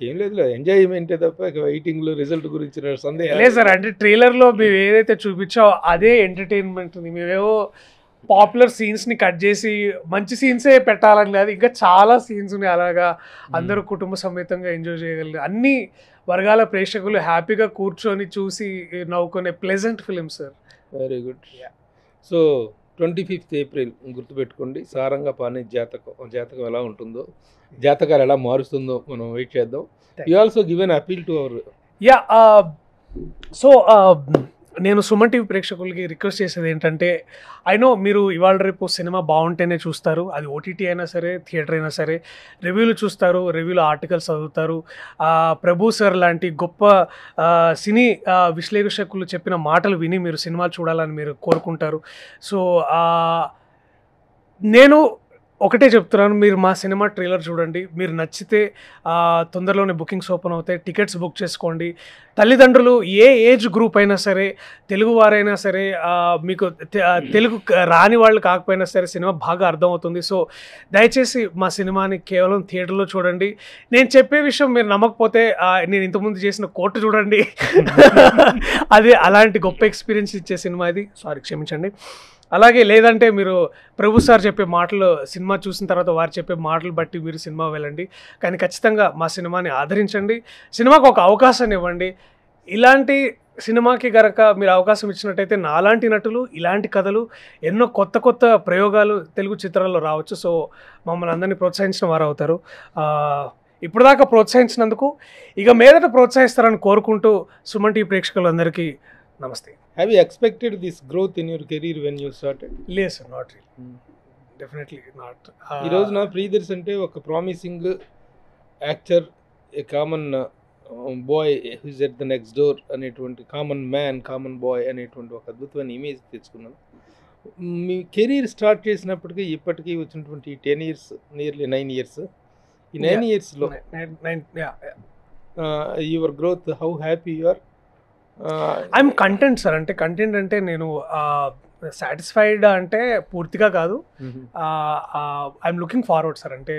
ఏం లేదు, ఎంజాయ్మెంటే తప్ప వెయిటింగ్ లో రిజల్ట్ గురించి సందేహం లేదు సార్. అంటే ట్రైలర్లో మేము ఏదైతే చూపించామో అదే ఎంటర్టైన్మెంట్ ఉంది. మేమేవో పాపులర్ సీన్స్ని కట్ చేసి మంచి సీన్సే పెట్టాలని కాదు, ఇంకా చాలా సీన్స్ ఉన్నాయి అలాగా అందరూ కుటుంబ సమేతంగా ఎంజాయ్ చేయగలిగే, అన్ని వర్గాల ప్రేక్షకులు హ్యాపీగా కూర్చొని చూసి నవ్వుకునే pleasant film sir. Very good. So 25th April గుర్తుపెట్టుకోండి. సారంగపాణి జాతకం ఎలా ఉంటుందో, జాతకాలు ఎలా మారుస్తుందో మనం వెయిట్ చేద్దాం. You also given appeal to our so నేను సుమన్ టీవీ ప్రేక్షకులకి రిక్వెస్ట్ చేసేది ఏంటంటే, ఐ నో మీరు ఇవాళ రేపు సినిమా బాగుంటేనే చూస్తారు, అది ఓటీటీ అయినా సరే థియేటర్ అయినా సరే, రివ్యూలు చూస్తారు, రివ్యూలు ఆర్టికల్స్ చదువుతారు. ప్రభు సార్ లాంటి గొప్ప సినీ విశ్లేషకులు చెప్పిన మాటలు విని మీరు సినిమాలు చూడాలని మీరు కోరుకుంటారు. సో నేను ఒకటే చెప్తున్నాను, మీరు మా సినిమా ట్రైలర్ చూడండి, మీరు నచ్చితే తొందరలోనే బుకింగ్స్ ఓపెన్ అవుతాయి, టికెట్స్ బుక్ చేసుకోండి. తల్లిదండ్రులు ఏ ఏజ్ గ్రూప్ అయినా సరే, తెలుగు వారైనా సరే, మీకు తెలుగు రాని వాళ్ళు కాకపోయినా సరే సినిమా బాగా అర్థమవుతుంది. సో దయచేసి మా సినిమాని కేవలం థియేటర్లో చూడండి. నేను చెప్పే విషయం మీరు నమ్మకపోతే నేను ఇంతకుముందు చేసిన కోర్టు చూడండి. అదే అలాంటి గొప్ప ఎక్స్పీరియన్స్ ఇచ్చే సినిమా ఇది. సారీ, క్షమించండి. అలాగే లేదంటే మీరు ప్రభు సార్ చెప్పే మాటలు సినిమా చూసిన తర్వాత వారు చెప్పే మాటలు బట్టి మీరు సినిమా వెళ్ళండి. కానీ ఖచ్చితంగా మా సినిమాని ఆదరించండి, సినిమాకు ఒక అవకాశాన్ని ఇవ్వండి. ఇలాంటి సినిమాకి గనక మీరు అవకాశం ఇచ్చినట్టయితే నాలాంటి నటులు ఇలాంటి కథలు ఎన్నో కొత్త కొత్త ప్రయోగాలు తెలుగు చిత్రాల్లో రావచ్చు. సో మమ్మల్ని అందరినీ ప్రోత్సహించిన వారు అవుతారు. ఇప్పుడు దాకా ప్రోత్సహించినందుకు ఇక మీదట ప్రోత్సహిస్తారని కోరుకుంటూ సుమన్ టీవీ ప్రేక్షకులందరికీ నమస్తే. Have you expected this growth in your career when you started? లేదు sir, not real, definitely not. ఈ రోజున ప్రియదర్శి అంటే ఒక promising actor, a common boy whose at the next door అనేటువంటి కామన్ మ్యాన్, కామన్ బాయ్ అనేటువంటి ఒక అద్భుతమైన ఇమేజ్ తెచ్చుకున్నాను. మీ కెరీర్ స్టార్ట్ చేసినప్పటికీ ఇప్పటికీ వచ్చినటువంటి 10 years, నియర్లీ 9 years, ఈ 9 yearsలో your growth, how happy you are? I'm content sir. అంటే కంటెంట్ అంటే నేను సాటిస్ఫైడ్ అంటే పూర్తిగా కాదు, ఐఎమ్ లుకింగ్ ఫార్వర్డ్ సార్. అంటే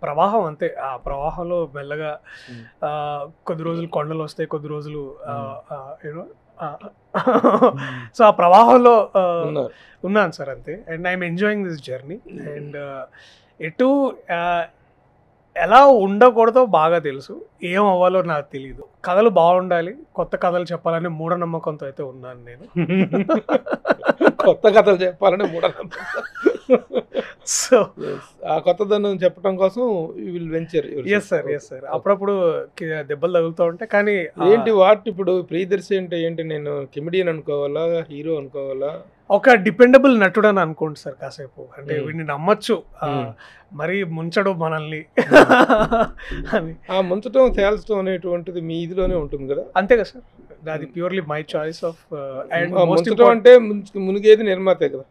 ప్రవాహం అంతే, ఆ ప్రవాహంలో మెల్లగా కొద్ది రోజులు కొండలు వస్తాయి, కొద్ది రోజులు యూనో సో ఆ ప్రవాహంలో ఉన్నాను సార్ అంతే. And I'm enjoying this journey. And ఎటు ఎలా ఉండకూడదో బాగా తెలుసు, ఏం అవ్వాలో నాకు తెలియదు. కథలు బాగుండాలి, కొత్త కథలు చెప్పాలని మూఢనమ్మకంతో అయితే ఉన్నాను నేను. కొత్త కథలు చెప్పాలని మూఢనమ్మకం. సో ఆ కొత్తదనం చెప్పడం కోసం you will venture. Yes sir, yes sir. అప్పుడప్పుడు దెబ్బలు తగులుతూ ఉంటాయి. కానీ ఏంటి ఇప్పుడు ప్రియదర్శి అంటే ఏంటి? నేను కెమెడియన్ అనుకోవాలా, హీరో అనుకోవాలా? ఒక డిపెండబుల్ నటుడు అని అనుకోండి సార్ కాసేపు. అంటే వీడిని నమ్మచ్చు, మరి ముంచడు మనల్ని అని. ఆ ముంచడం, తేల్చడం అనేటువంటిది మీ ఇదిలోనే ఉంటుంది కదా? అంతే కదా సార్, అది ప్యూర్లీ మై చాయిస్ ఆఫ్. ముంచడం అంటే మునిగేది నిర్మాతే కదా.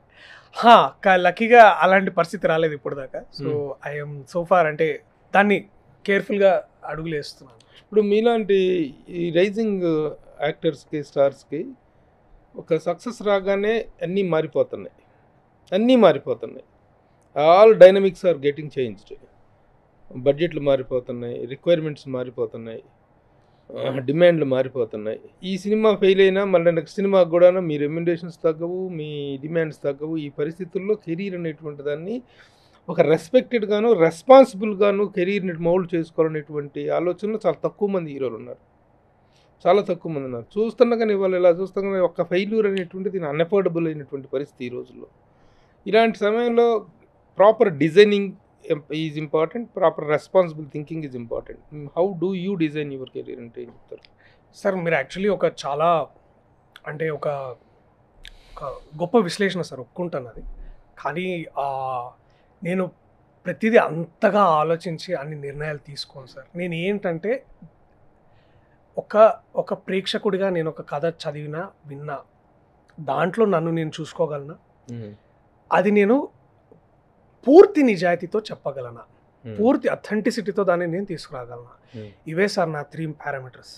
లక్కీగా అలాంటి పరిస్థితి రాలేదు ఇప్పుడు దాకా. సో ఐఎమ్ సో ఫార్ అంటే దాన్ని కేర్ఫుల్గా అడుగులు వేస్తున్నాను. ఇప్పుడు మీలాంటి ఈ రైజింగ్ యాక్టర్స్కి, స్టార్స్కి ఒక సక్సెస్ రాగానే అన్నీ మారిపోతున్నాయి. All dynamics are getting changed. బడ్జెట్లు మారిపోతున్నాయి, రిక్వైర్మెంట్స్ మారిపోతున్నాయి, డిమాండ్లు మారిపోతున్నాయి. ఈ సినిమా ఫెయిల్ అయినా మళ్ళీ నెక్స్ట్ సినిమాకి కూడా మీ రెమ్యునరేషన్స్ తగ్గవు, మీ డిమాండ్స్ తగ్గవు. ఈ పరిస్థితుల్లో కెరీర్ అనేటువంటి దాన్ని ఒక రెస్పెక్టెడ్గాను, రెస్పాన్సిబుల్గాను కెరీర్ని మౌల్డ్ చేసుకోవాలనేటువంటి ఆలోచనలో చాలా తక్కువ మంది హీరోలు ఉన్నారు. చూస్తున్నా కానీ వాళ్ళు ఇలా చూస్తాం కానీ ఒక ఫెయిల్యూర్ అనేటువంటిది అన్ఎఫోర్డబుల్ అయినటువంటి పరిస్థితి ఈ రోజుల్లో. ఇలాంటి సమయంలో proper designing is important, proper responsible thinking is important. How do you design your career అంటే ఏం చెప్తారు సార్? మీరు యాక్చువల్లీ ఒక చాలా అంటే ఒక గొప్ప విశ్లేషణ సార్, ఒప్పుకుంటాను అది. కానీ నేను ప్రతిదీ అంతగా ఆలోచించి అన్ని నిర్ణయాలు తీసుకోను సార్. నేను ఏంటంటే ఒక ప్రేక్షకుడిగా నేను ఒక కథ చదివినా, విన్నా, దాంట్లో నన్ను నేను చూసుకోగలనా, అది నేను పూర్తి నిజాయితీతో చెప్పగలనా, పూర్తి అథెంటిసిటీతో దాన్ని నేను తీసుకురాగలనా, ఇవే సార్ నా 3 పారామీటర్స్.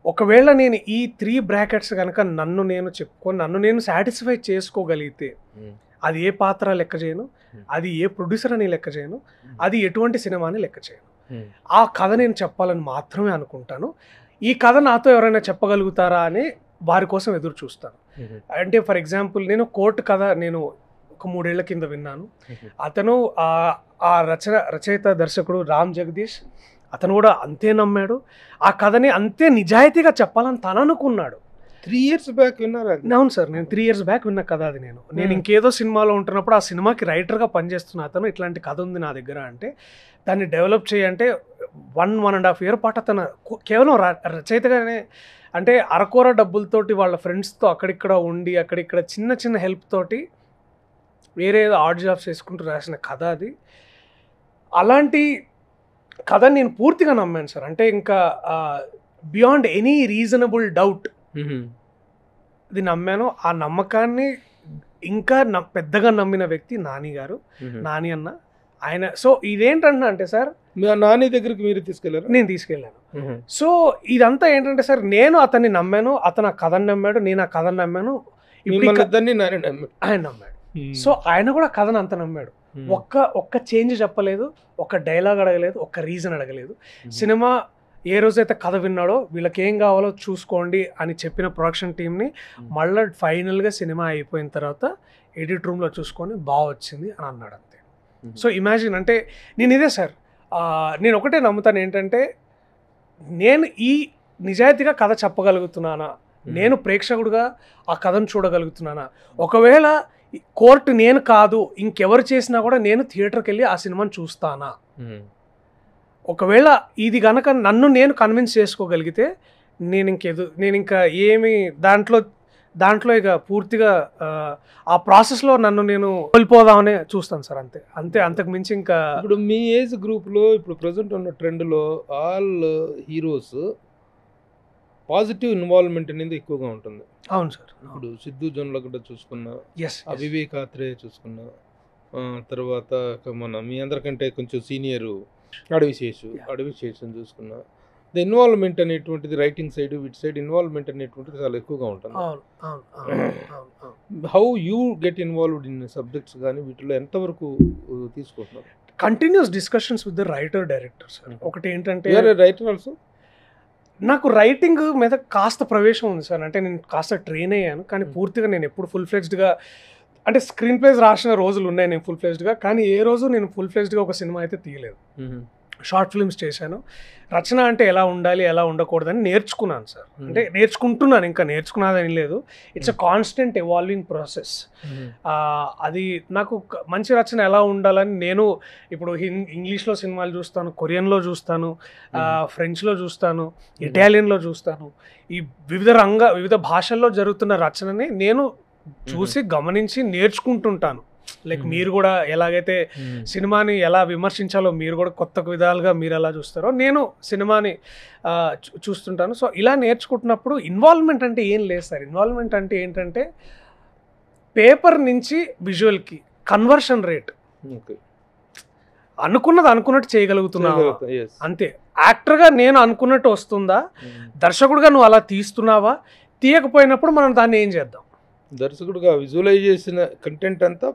ఒకవేళ నేను ఈ 3 బ్రాకెట్స్ కనుక నన్ను నేను చెప్పుకొని నన్ను నేను సాటిస్ఫై చేసుకోగలిగితే అది ఏ పాత్ర లెక్క చేయను, అది ఏ ప్రొడ్యూసర్ అని లెక్క చేయను, అది ఎటువంటి సినిమాని లెక్క చేయను. ఆ కథ నేను చెప్పాలని మాత్రమే అనుకుంటాను. ఈ కథ నాతో ఎవరైనా చెప్పగలుగుతారా అని వారి కోసం ఎదురు చూస్తాను. అంటే ఫర్ ఎగ్జాంపుల్ నేను కోర్టు కథ నేను ఒక 3 ఏళ్ల కింద విన్నాను. అతను ఆ రచయిత దర్శకుడు రామ్ జగదీష్, అతను కూడా అంతే నమ్మాడు. ఆ కథని అంతే నిజాయితీగా చెప్పాలని తను అనుకున్నాడు. 3 years బ్యాక్ విన్నారా? అవును సార్, నేను 3 years బ్యాక్ విన్న కథ అది. నేను ఇంకేదో సినిమాలో ఉంటున్నప్పుడు ఆ సినిమాకి రైటర్గా పనిచేస్తున్న అతను ఇట్లాంటి కథ ఉంది నా దగ్గర అంటే దాన్ని డెవలప్ చేయంటే 1.5 year పాటు అతను కేవలం రచయితగానే, అంటే అరకొర డబ్బులతోటి వాళ్ళ ఫ్రెండ్స్తో అక్కడిక్కడ ఉండి అక్కడిక్కడ చిన్న చిన్న హెల్ప్ తోటి వేరే ఆర్ట్ జాబ్స్ చేసుకుంటూ రాసిన కథ అది. అలాంటి కథ నేను పూర్తిగా నమ్మాను సార్. అంటే ఇంకా బియాండ్ ఎనీ రీజనబుల్ డౌట్ ఇది నమ్మాను. ఆ నమ్మకాన్ని ఇంకా పెద్దగా నమ్మిన వ్యక్తి నాని గారు, నాని అన్న ఆయన. సో ఇదేంటంటే అంటే సార్, నాని దగ్గరికి మీరు తీసుకెళ్ళారు? నేను తీసుకెళ్ళాను. సో ఇదంతా ఏంటంటే సార్, నేను అతన్ని నమ్మాను, అతను ఆ కథను నమ్మాడు, నేను ఆ కథను నమ్మాను, ఆయన నమ్మాడు. సో ఆయన కూడా కథను అంత నమ్మాడు. ఒక్క చేంజ్ చెప్పలేదు, ఒక్క డైలాగ్ అడగలేదు, ఒక్క రీజన్ అడగలేదు. సినిమా ఏ రోజైతే కథ విన్నాడో వీళ్ళకి ఏం కావాలో చూసుకోండి అని చెప్పిన ప్రొడక్షన్ టీమ్ని మళ్ళీ ఫైనల్గా సినిమా అయిపోయిన తర్వాత ఎడిట్ రూమ్లో చూసుకొని బాగా వచ్చింది అని అన్నాడు అంతే. సో ఇమాజిన్, అంటే నేను ఇదే సార్, నేను ఒకటే నమ్ముతాను ఏంటంటే, నేను ఈ నిజాయితీగా కథ చెప్పగలుగుతున్నానా, నేను ప్రేక్షకుడుగా ఆ కథను చూడగలుగుతున్నానా, ఒకవేళ కోర్టు నేను కాదు ఇంకెవరు చేసినా కూడా నేను థియేటర్కి వెళ్ళి ఆ సినిమాని చూస్తానా, ఒకవేళ ఇది కనుక నన్ను నేను కన్విన్స్ చేసుకోగలిగితే నేను ఇంకా ఏమి దాంట్లో ఇక పూర్తిగా ఆ ప్రాసెస్లో నన్ను నేను కోల్పోదామనే చూస్తాను సార్. అంతకు మించి ఇంకా. ఇప్పుడు మీ ఏజ్ గ్రూప్లో ఇప్పుడు ప్రజెంట్ ఉన్న ట్రెండ్లో ఆల్ హీరోస్ పాజిటివ్ ఇన్వాల్వ్మెంట్ అనేది ఎక్కువగా ఉంటుంది. అవును సార్. ఇప్పుడు సిద్ధు జొన్నలగడ్డ చూసుకున్నా, ఎస్ వివేక్ ఆత్రేయ చూసుకున్నా, తర్వాత మీ అందరికంటే కొంచెం సీనియరు అడవి శేషు చూసుకున్నా, ద ఇన్వాల్వ్మెంట్ అనేటువంటిది రైటింగ్ సైడ్ వీటి సైడ్ ఇన్వాల్వ్మెంట్ అనేటువంటిది చాలా ఎక్కువగా ఉంటుంది. How you get involved in subjects కానీ వీటిలో ఎంతవరకు తీసుకుంటున్నారు? Continuous discussions with the writer director sir. ఒకటి ఏంటంటే, రైటర్ ఆల్సో నాకు రైటింగ్ మీద కాస్త ప్రవేశం ఉంది సార్. అంటే నేను కాస్త ట్రైన్ అయ్యాను, కానీ పూర్తిగా నేను ఎప్పుడు ఫుల్ ఫ్లెడ్జ్డ్గా, అంటే స్క్రీన్ ప్లేస్ రాసిన రోజులు ఉన్నాయి నేను ఫుల్ ఫ్లెడ్జ్డ్గా, కానీ ఏ రోజు నేను ఫుల్ ఫ్లెడ్జ్డ్గా ఒక సినిమా అయితే తీయలేదు. షార్ట్ ఫిల్మ్స్ చేశాను. రచన అంటే ఎలా ఉండాలి ఎలా ఉండకూడదని నేర్చుకున్నాను సార్. అంటే నేర్చుకుంటున్నాను, ఇంకా నేర్చుకున్నదని లేదు. It's a constant evolving process. అది నాకు మంచి రచన ఎలా ఉండాలని నేను ఇప్పుడు ఇంగ్లీష్లో సినిమాలు చూస్తాను, కొరియన్లో చూస్తాను, ఫ్రెంచ్లో చూస్తాను, ఇటాలియన్లో చూస్తాను. ఈ వివిధ భాషల్లో జరుగుతున్న రచనని నేను చూసి గమనించి నేర్చుకుంటుంటాను. లైక్ మీరు కూడా ఎలాగైతే సినిమాని ఎలా విమర్శించాలో మీరు కూడా కొత్త విధాలుగా మీరు ఎలా చూస్తారో నేను సినిమాని చూస్తుంటాను. సో ఇలా నేర్చుకుంటున్నప్పుడు ఇన్వాల్వ్మెంట్ అంటే ఏం లేదు సార్. ఇన్వాల్వ్మెంట్ అంటే ఏంటంటే పేపర్ నుంచి విజువల్కి కన్వర్షన్ రేట్, అనుకున్నట్టు చేయగలుగుతున్నావా అంతే. యాక్టర్గా నేను అనుకున్నట్టు వస్తుందా, దర్శకుడుగా నువ్వు అలా తీస్తున్నావా, తీయకపోయినప్పుడు మనం దాన్ని ఏం చేద్దాం. దర్శకుడుగా విజువలైజ్ చేసిన కంటెంట్ అంతా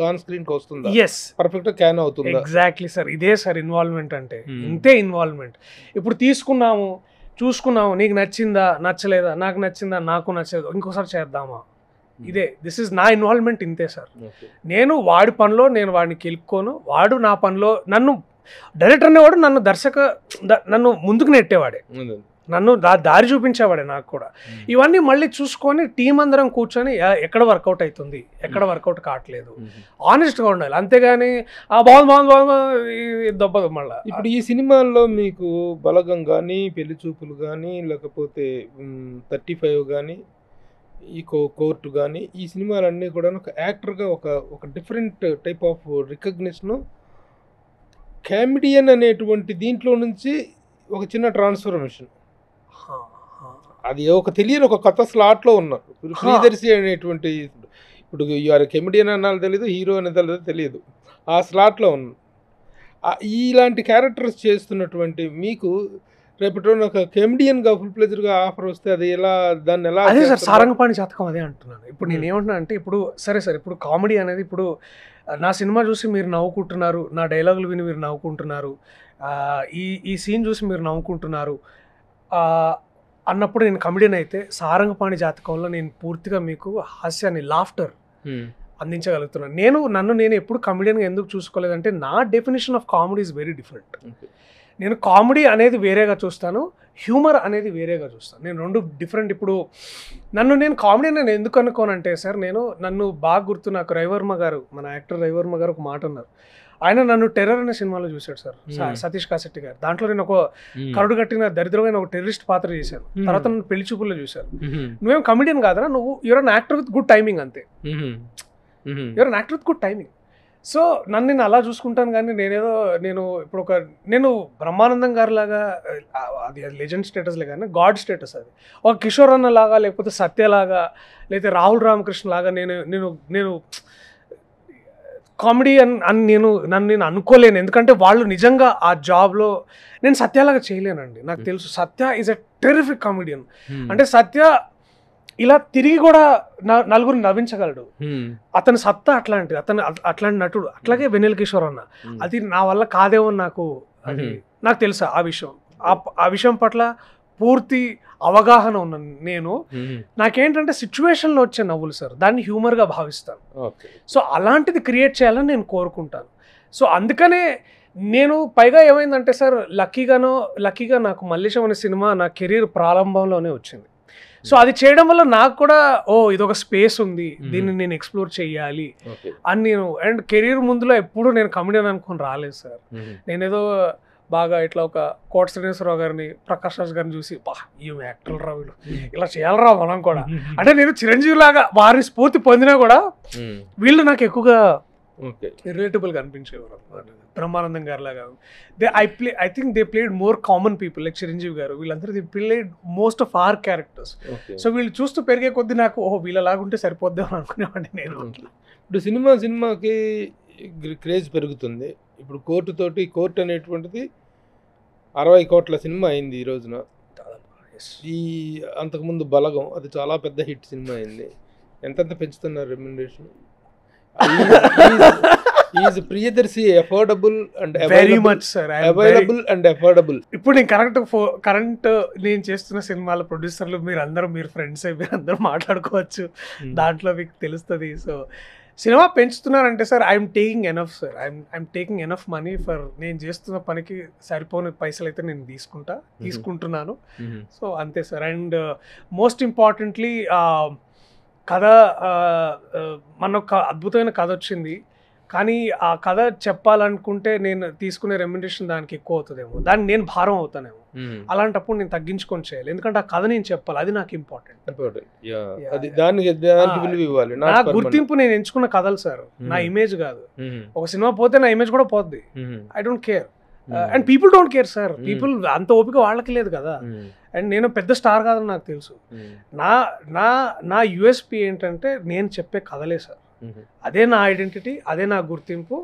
ఆన్ స్క్రీన్ కి వస్తుందా, ఎస్ పర్ఫెక్ట్ క్యాన్ అవుతుందా? ఎగ్జాక్ట్లీ సార్, ఇదే సార్ ఇన్వాల్వ్మెంట్ అంటే. ఇంతే ఇన్వాల్వ్మెంట్. ఇప్పుడు తీసుకున్నాము, చూసుకున్నాము, నీకు నచ్చిందా నచ్చలేదా, నాకు నచ్చిందా నాకు నచ్చలేదు, ఇంకోసారి చేద్దామా, ఇదే దిస్ ఇస్ నా ఇన్వాల్వ్మెంట్. ఇంతే సార్. నేను వాడి పనిలో నేను వాడిని కెలుక్కోను, వాడు నా పనిలో నన్ను డైరెక్టర్ అనేవాడు నన్ను ముందుకు నెట్టేవాడే, నన్ను దారి చూపించేవాడే నాకు కూడా. ఇవన్నీ మళ్ళీ చూసుకొని టీం అందరం కూర్చొని ఎక్కడ వర్కౌట్ అవుతుంది, ఎక్కడ వర్కౌట్ కావట్లేదు, ఆనెస్ట్గా ఉండాలి. అంతేగాని బాగుంది దెబ్బదు మళ్ళీ. ఇప్పుడు ఈ సినిమాల్లో మీకు బలగం కానీ, పెళ్లి చూపులు కానీ, లేకపోతే 35 కానీ, ఈ కోర్టు కానీ, ఈ సినిమాలన్నీ కూడా ఒక యాక్టర్గా ఒక different type of recognition, comedian అనేటువంటి దీంట్లో నుంచి ఒక చిన్న ట్రాన్స్ఫర్మేషన్, అది తెలియని ఒక కొత్త స్లాట్లో ఉన్నారు. ప్రియదర్శి అనేటువంటి, ఇప్పుడు యూఆర్ కెమెడియన్ అనాలి తెలియదు, హీరో అనేది తెలియదు, ఆ స్లాట్లో ఉన్నారు. ఇలాంటి క్యారెక్టర్స్ చేస్తున్నటువంటి మీకు రేపటి ఒక కెమెడియన్గా ఫుల్ ప్లెజర్గా ఆఫర్ వస్తే అది దాన్ని ఎలా? అదే సార్ సారంగపాణి జాతకం అదే అంటున్నాను. ఇప్పుడు నేను ఏమంటున్నా అంటే, ఇప్పుడు సరే సార్, ఇప్పుడు కామెడీ అనేది, ఇప్పుడు నా సినిమా చూసి మీరు నవ్వుకుంటున్నారు, నా డైలాగులు విని మీరు నవ్వుకుంటున్నారు, ఈ సీన్ చూసి మీరు నవ్వుకుంటున్నారు అన్నప్పుడు నేను కమెడియన్ అయితే, సారంగపాణి జాతకంలో నేను పూర్తిగా మీకు హాస్యాన్ని, లాఫ్టర్ అందించగలుగుతున్నాను. నన్ను నేను ఎప్పుడు కమెడియన్గా ఎందుకు చూసుకోలేదంటే, నా definition of comedy is very different. నేను కామెడీ అనేది వేరేగా చూస్తాను, హ్యూమర్ అనేది వేరేగా చూస్తాను. నేను రెండు డిఫరెంట్. ఇప్పుడు నేను కామెడీ నేను ఎందుకు అనుకోనంటే సార్, నన్ను బాగా గుర్తు, నాకు రవివర్మ గారు, మన యాక్టర్ రవివర్మ గారు ఒక మాట అన్నారు. ఆయన నన్ను టెర్రర్ అనే సినిమాలో చూశాడు సార్, సతీష్ కాశెట్టి గారు. దాంట్లో నేను ఒక కరుడు కట్టిన దరిద్రమైన ఒక టెర్రరిస్ట్ పాత్ర చేశాను. తర్వాత నన్ను పెళ్లి చూపుల్లో చూశాను. నువ్వేం కమెడియన్ కాదరా, నువ్వు you're an actor with good timing, అంతే. You're an actor with good timing. So నేను అలా చూసుకుంటాను. కానీ నేను ఇప్పుడు నేను బ్రహ్మానందం గారి లాగా, అది లెజెండ్ స్టేటస్లే కానీ గాడ్ స్టేటస్ అది. ఒక కిషోర్ అన్న లాగా, లేకపోతే సత్యలాగా, లేకపోతే రాహుల్ రామకృష్ణ లాగా నేను కామెడీ అని నన్ను అనుకోలేను. ఎందుకంటే వాళ్ళు నిజంగా ఆ జాబ్లో, నేను సత్యలాగా చేయలేనండి. నాకు తెలుసు సత్య ఈజ్ ఎ టెరిఫిక్ కామెడియన్. అంటే సత్య ఇలా తిరిగి కూడా నలుగురిని నవ్వించగలడు. అతని సత్తా అట్లాంటిది, అట్లాంటి నటుడు. అట్లాగే వెన్నెల కిషోర్ అన్న, అది నా వల్ల కాదేమో నాకు తెలుసా ఆ విషయం. ఆ విషయం పట్ల పూర్తి అవగాహన ఉన్న నేను నాకేంటంటే సిచ్యువేషన్లో వచ్చే నవ్వులు సార్ దాన్ని హ్యూమర్గా భావిస్తాను. సో అలాంటిది క్రియేట్ చేయాలని నేను కోరుకుంటాను. సో అందుకనే నేను పైగా ఏమైందంటే సార్ లక్కీగా నాకు మల్లేశం అనే సినిమా నా కెరీర్ ప్రారంభంలోనే వచ్చింది. సో అది చేయడం వల్ల నాకు కూడా ఇదొక స్పేస్ ఉంది, దీన్ని నేను ఎక్స్ప్లోర్ చేయాలి అని నేను. అండ్ కెరీర్ ముందులో ఎప్పుడు నేను కమెడియన్ అనుకుని రాలేదు సార్. నేనేదో బాగా ఇట్లా ఒక కోట శ్రీనివాసరావు గారిని, ప్రకాష్ రాజ్ గారిని చూసి ఈ యాక్టర్ రా వీళ్ళు, ఇలా చేయాలరా మనం కూడా, అంటే నేను చిరంజీవి లాగా వారి స్ఫూర్తి పొందినా కూడా వీళ్ళు నాకు ఎక్కువగా రిలేటబుల్గా అనిపించేవారు. బ్రహ్మానందం గారు లాగా I think they played more common people like Chiranjeevi garu, వీళ్ళందరూ they played most of our characters. So వీళ్ళు చూస్తూ పెరిగే కొద్దీ నాకు వీళ్ళలాగా ఉంటే సరిపోద్దాం అనుకునేవాడిని నేను. ఇప్పుడు సినిమాకి క్రేజ్ పెరుగుతుంది. ఇప్పుడు కోర్టు అనేటువంటిది 60 కోట్ల సినిమా అయింది ఈ రోజున. అంతకుముందు బలగం అది చాలా పెద్ద హిట్ సినిమా అయింది. ఎంతెంత పెంచుతున్నారు remuneration? Is Priyadarshi affordable and very much sir, available and affordable. ఇప్పుడు నేను కరెంట్ నేను చేస్తున్న సినిమాల ప్రొడ్యూసర్లు మీరు ఫ్రెండ్స్ మీరు అందరూ మాట్లాడుకోవచ్చు, దాంట్లో మీకు తెలుస్తుంది. సో సినిమా పెంచుతున్నారంటే sir I'm taking enough sir, I'm taking enough money for నేను చేస్తున్న పనికి సరిపోని పైసలు అయితే నేను తీసుకుంటున్నాను. సో అంతే సార్. అండ్ మోస్ట్ ఇంపార్టెంట్లీ కథ మన ఒక అద్భుతమైన కథ వచ్చింది, కానీ ఆ కథ చెప్పాలనుకుంటే నేను తీసుకునే రెమ్యునరేషన్ దానికి ఎక్కువ అవుతుందేమో, దాన్ని నేను భారం అవుతానేమో. అలాంటప్పుడు నేను తగ్గించుకొని చేయాలి, ఎందుకంటే ఆ కథ నేను చెప్పాలి, అది నాకు ఇంపార్టెంట్. నా గుర్తింపు నేను ఎంచుకున్న కథలు సార్, నా ఇమేజ్ కాదు. ఒక సినిమా పోతే నా ఇమేజ్ కూడా పోద్ది, I don't care. And people don't care sir, people అంత ఓపిక వాళ్ళకి లేదు కదా. అండ్ నేను పెద్ద స్టార్ కాదని నాకు తెలుసు. నా యూఎస్పీ ఏంటంటే నేను చెప్పే కథలే సార్, అదే నా ఐడెంటిటీ, అదే నా గుర్తింపు,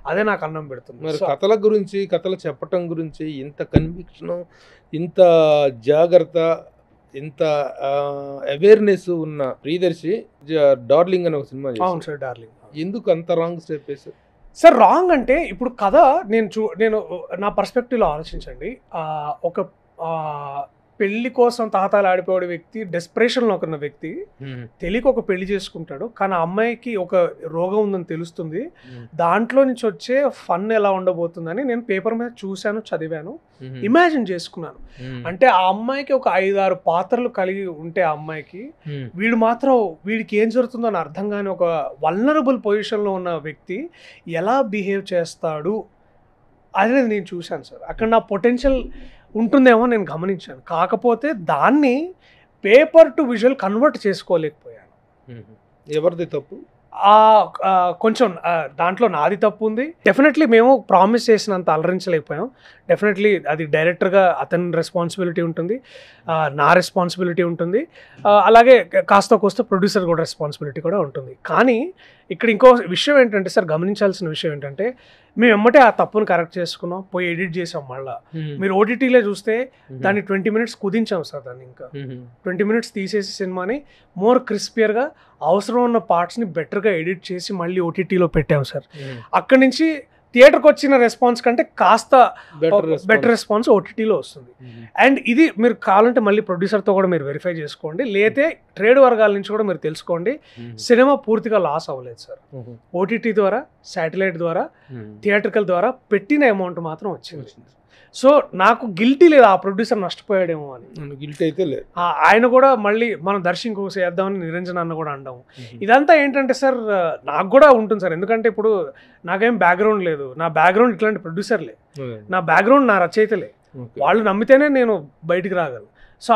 అదే నాకు అన్నం పెడుతుంది. మరి కథల గురించి, కథలు చెప్పటం గురించి ఇంత కన్విక్షన్, ఇంత జాగ్రత్త, ఇంత అవేర్నెస్ ఉన్న ప్రియదర్శి డార్లింగ్ అనే ఒక సినిమా. అవును సార్, డార్లింగ్. ఎందుకు అంత రాంగ్ స్టెప్ వేసారు సార్? రాంగ్ అంటే ఇప్పుడు కథ నేను నా పర్స్పెక్టివ్లో ఆలోచించండి. ఒక పెళ్లి కోసం తాతాలు ఆడిపోయే వ్యక్తి, డెస్పరేషన్లో ఉన్న వ్యక్తి తెలియక ఒక పెళ్లి చేసుకుంటాడు, కానీ ఆ అమ్మాయికి ఒక రోగం ఉందని తెలుస్తుంది. దాంట్లో నుంచి వచ్చే ఫన్ ఎలా ఉండబోతుందని నేను పేపర్ మీద చూశాను, చదివాను, ఇమాజిన్ చేసుకున్నాను. అంటే ఆ అమ్మాయికి ఒక 5-6 పాత్రలు కలిగి ఉంటే ఆ అమ్మాయికి వీడికి ఏం జరుగుతుందో అని అర్థం కాని ఒక వల్నరబుల్ పొజిషన్లో ఉన్న వ్యక్తి ఎలా బిహేవ్ చేస్తాడు అనేది నేను చూశాను సార్. అక్కడ నా పొటెన్షియల్ ఉంటుందేమో నేను గమనించాను. కాకపోతే దాన్ని పేపర్ టు విజువల్ కన్వర్ట్ చేసుకోలేకపోయాను. ఎవరిది తప్పు? కొంచెం దాంట్లో నాది తప్పు ఉంది. డెఫినెట్లీ మేము ప్రామిస్ చేసినంత అలరించలేకపోయాం. డెఫినెట్లీ అది డైరెక్టర్గా అతని రెస్పాన్సిబిలిటీ ఉంటుంది, నా రెస్పాన్సిబిలిటీ ఉంటుంది, అలాగే కాస్త ప్రొడ్యూసర్ కూడా రెస్పాన్సిబిలిటీ కూడా ఉంటుంది. కానీ ఇక్కడ ఇంకో విషయం ఏంటంటే సార్, గమనించాల్సిన విషయం ఏంటంటే మేము ఎమ్మటే ఆ తప్పును కరెక్ట్ చేసుకున్నాం, పోయి ఎడిట్ చేసాం. మళ్ళీ మీరు ఓటీటీలో చూస్తే దాన్ని 20 minutes కుదించాం సార్. దాన్ని ఇంకా 20 minutes తీసేసి సినిమాని మోర్ క్రిస్పియర్గా అవసరం ఉన్న పార్ట్స్ని బెటర్గా ఎడిట్ చేసి మళ్ళీ ఓటీటీలో పెట్టాం సార్. అక్కడి నుంచి థియేటర్కి వచ్చిన రెస్పాన్స్ కంటే కాస్త బెటర్ రెస్పాన్స్ ఓటీటీలో వస్తుంది. అండ్ ఇది మీరు కావాలంటే మళ్ళీ ప్రొడ్యూసర్తో కూడా మీరు వెరిఫై చేసుకోండి, లేతే ట్రేడ్ వర్గాల నుంచి కూడా మీరు తెలుసుకోండి. సినిమా పూర్తిగా లాస్ అవ్వలేదు సార్. ఓటీటీ ద్వారా, శాటిలైట్ ద్వారా, థియేటర్కల్ ద్వారా పెట్టిన అమౌంట్ మాత్రం వచ్చింది. సో నాకు గిల్టీ లేదు ఆ ప్రొడ్యూసర్ నష్టపోయాడేమో అని. గిల్టీ అయితే లేదు. ఆయన కూడా మళ్ళీ మనం దర్శన్ కోసం వేద్దామని నిరంజన్ అన్న కూడా అంటాము. ఇదంతా ఏంటంటే సార్ నాకు కూడా ఉంటుంది సార్, ఎందుకంటే ఇప్పుడు నాకేం బ్యాక్గ్రౌండ్ లేదు. నా బ్యాక్గ్రౌండ్ ఇట్లాంటి ప్రొడ్యూసర్లే, నా బ్యాక్గ్రౌండ్ నా రచయితలే, వాళ్ళు నమ్మితేనే నేను బయటికి రాగలను. సో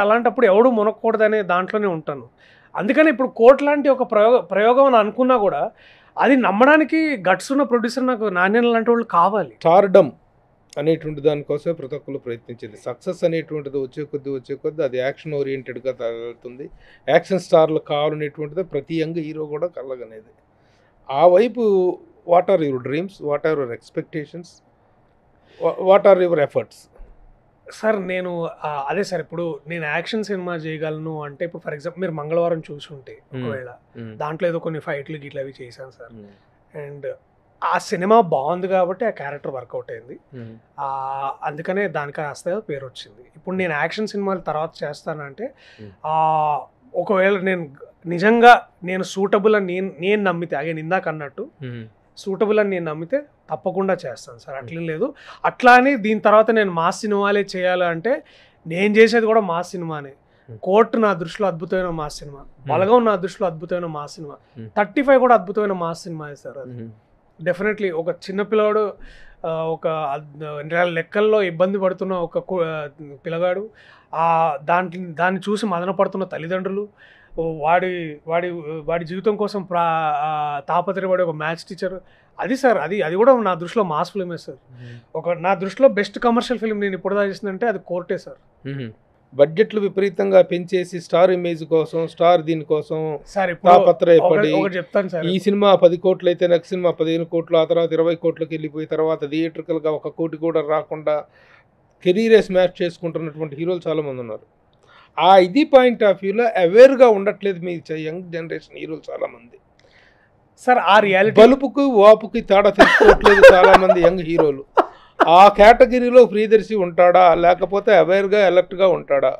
అలాంటప్పుడు ఎవడు మునక్కూడదనే దాంట్లోనే ఉంటాను. అందుకని ఇప్పుడు కోర్టు లాంటి ఒక ప్రయోగం అని అనుకున్నా కూడా అది నమ్మడానికి గట్స్ ఉన్న ప్రొడ్యూసర్ నాకు నాణ్యత లాంటి వాళ్ళు కావాలి. స్టార్డమ్ అనేటువంటి దానికోసమే ప్రతి ఒక్కరు ప్రయత్నించేది. సక్సెస్ అనేటువంటిది వచ్చే కొద్దీ అది యాక్షన్ ఓరియంటెడ్గా తగులుతుంది. యాక్షన్ స్టార్లు కావాలనేటువంటిది ప్రతి యంగ్ హీరో కూడా కలగనేది. ఆ వైపు what are your dreams, what are your expectations, what are your efforts? Sir నేను అదే సార్, ఇప్పుడు నేను యాక్షన్ సినిమా చేయగలను అంటే ఇప్పుడు ఫర్ ఎగ్జాంపుల్ మీరు మంగళవారం చూసుంటే ఒకవేళ దాంట్లో ఏదో కొన్ని ఫైట్లు గిట్ల అవి చేశాను సార్. అండ్ ఆ సినిమా బాగుంది కాబట్టి ఆ క్యారెక్టర్ వర్కౌట్ అయింది. అందుకనే దానికి కాస్త పేరు వచ్చింది. ఇప్పుడు నేను యాక్షన్ సినిమాలు తర్వాత చేస్తానంటే ఒకవేళ నేను నిజంగా నేను సూటబుల్ అని నేను నమ్మితే, అగైన్ ఇందాక అన్నట్టు సూటబుల్ అని నేను నమ్మితే తప్పకుండా చేస్తాను సార్. అట్లేం లేదు. అట్లా అని దీని తర్వాత నేను మాస్ సినిమాలే చేయాలంటే నేను చేసేది కూడా మాస్ సినిమానే. కోర్టు నా దృష్టిలో అద్భుతమైన మాస్ సినిమా, బలగం నా దృష్టిలో అద్భుతమైన మాస్ సినిమా, 35 కూడా అద్భుతమైన మాస్ సినిమా సార్. అది డెఫినెట్లీ ఒక చిన్నపిల్లవాడు, ఒక లెక్కల్లో ఇబ్బంది పడుతున్న ఒక పిల్లగాడు, దాన్ని చూసి మదన పడుతున్న తల్లిదండ్రులు, వాడి వాడి వాడి జీవితం కోసం తాపత్రయపడే ఒక మ్యాథ్స్ టీచర్, అది సార్ అది కూడా నా దృష్టిలో మాస్ ఫిల్మే సార్. నా దృష్టిలో బెస్ట్ కమర్షియల్ ఫిల్మ్ నేను ఇప్పుడు చేసిందంటే అది కోర్టే సార్. బడ్జెట్లు విపరీతంగా పెంచేసి స్టార్ ఇమేజ్ కోసం, స్టార్ దీనికోసం సార్ తాపత్రయపడి చెప్తాను సార్, ఈ సినిమా 10 కోట్లు అయితే నెక్స్ట్ సినిమా 15 కోట్లు, ఆ తర్వాత 20 కోట్లకి వెళ్ళిపోయి తర్వాత థియేట్రికల్గా 1 కోటి కూడా రాకుండా కెరీరే స్మాష్ చేసుకుంటున్నటువంటి హీరోలు చాలామంది ఉన్నారు. ఇది పాయింట్ ఆఫ్ వ్యూలో అవేర్గా ఉండట్లేదు మీ యంగ్ జనరేషన్ హీరోలు చాలామంది సార్. ఆ రియాలిటీ బలుపుకి వాపుకి తేడా తెలుసుకోవట్లేదు చాలామంది యంగ్ హీరోలు. ఆ కేటగిరీలో ప్రియదర్శి ఉంటాడా లేకపోతే అవేర్గా అలర్ట్గా ఉంటాడా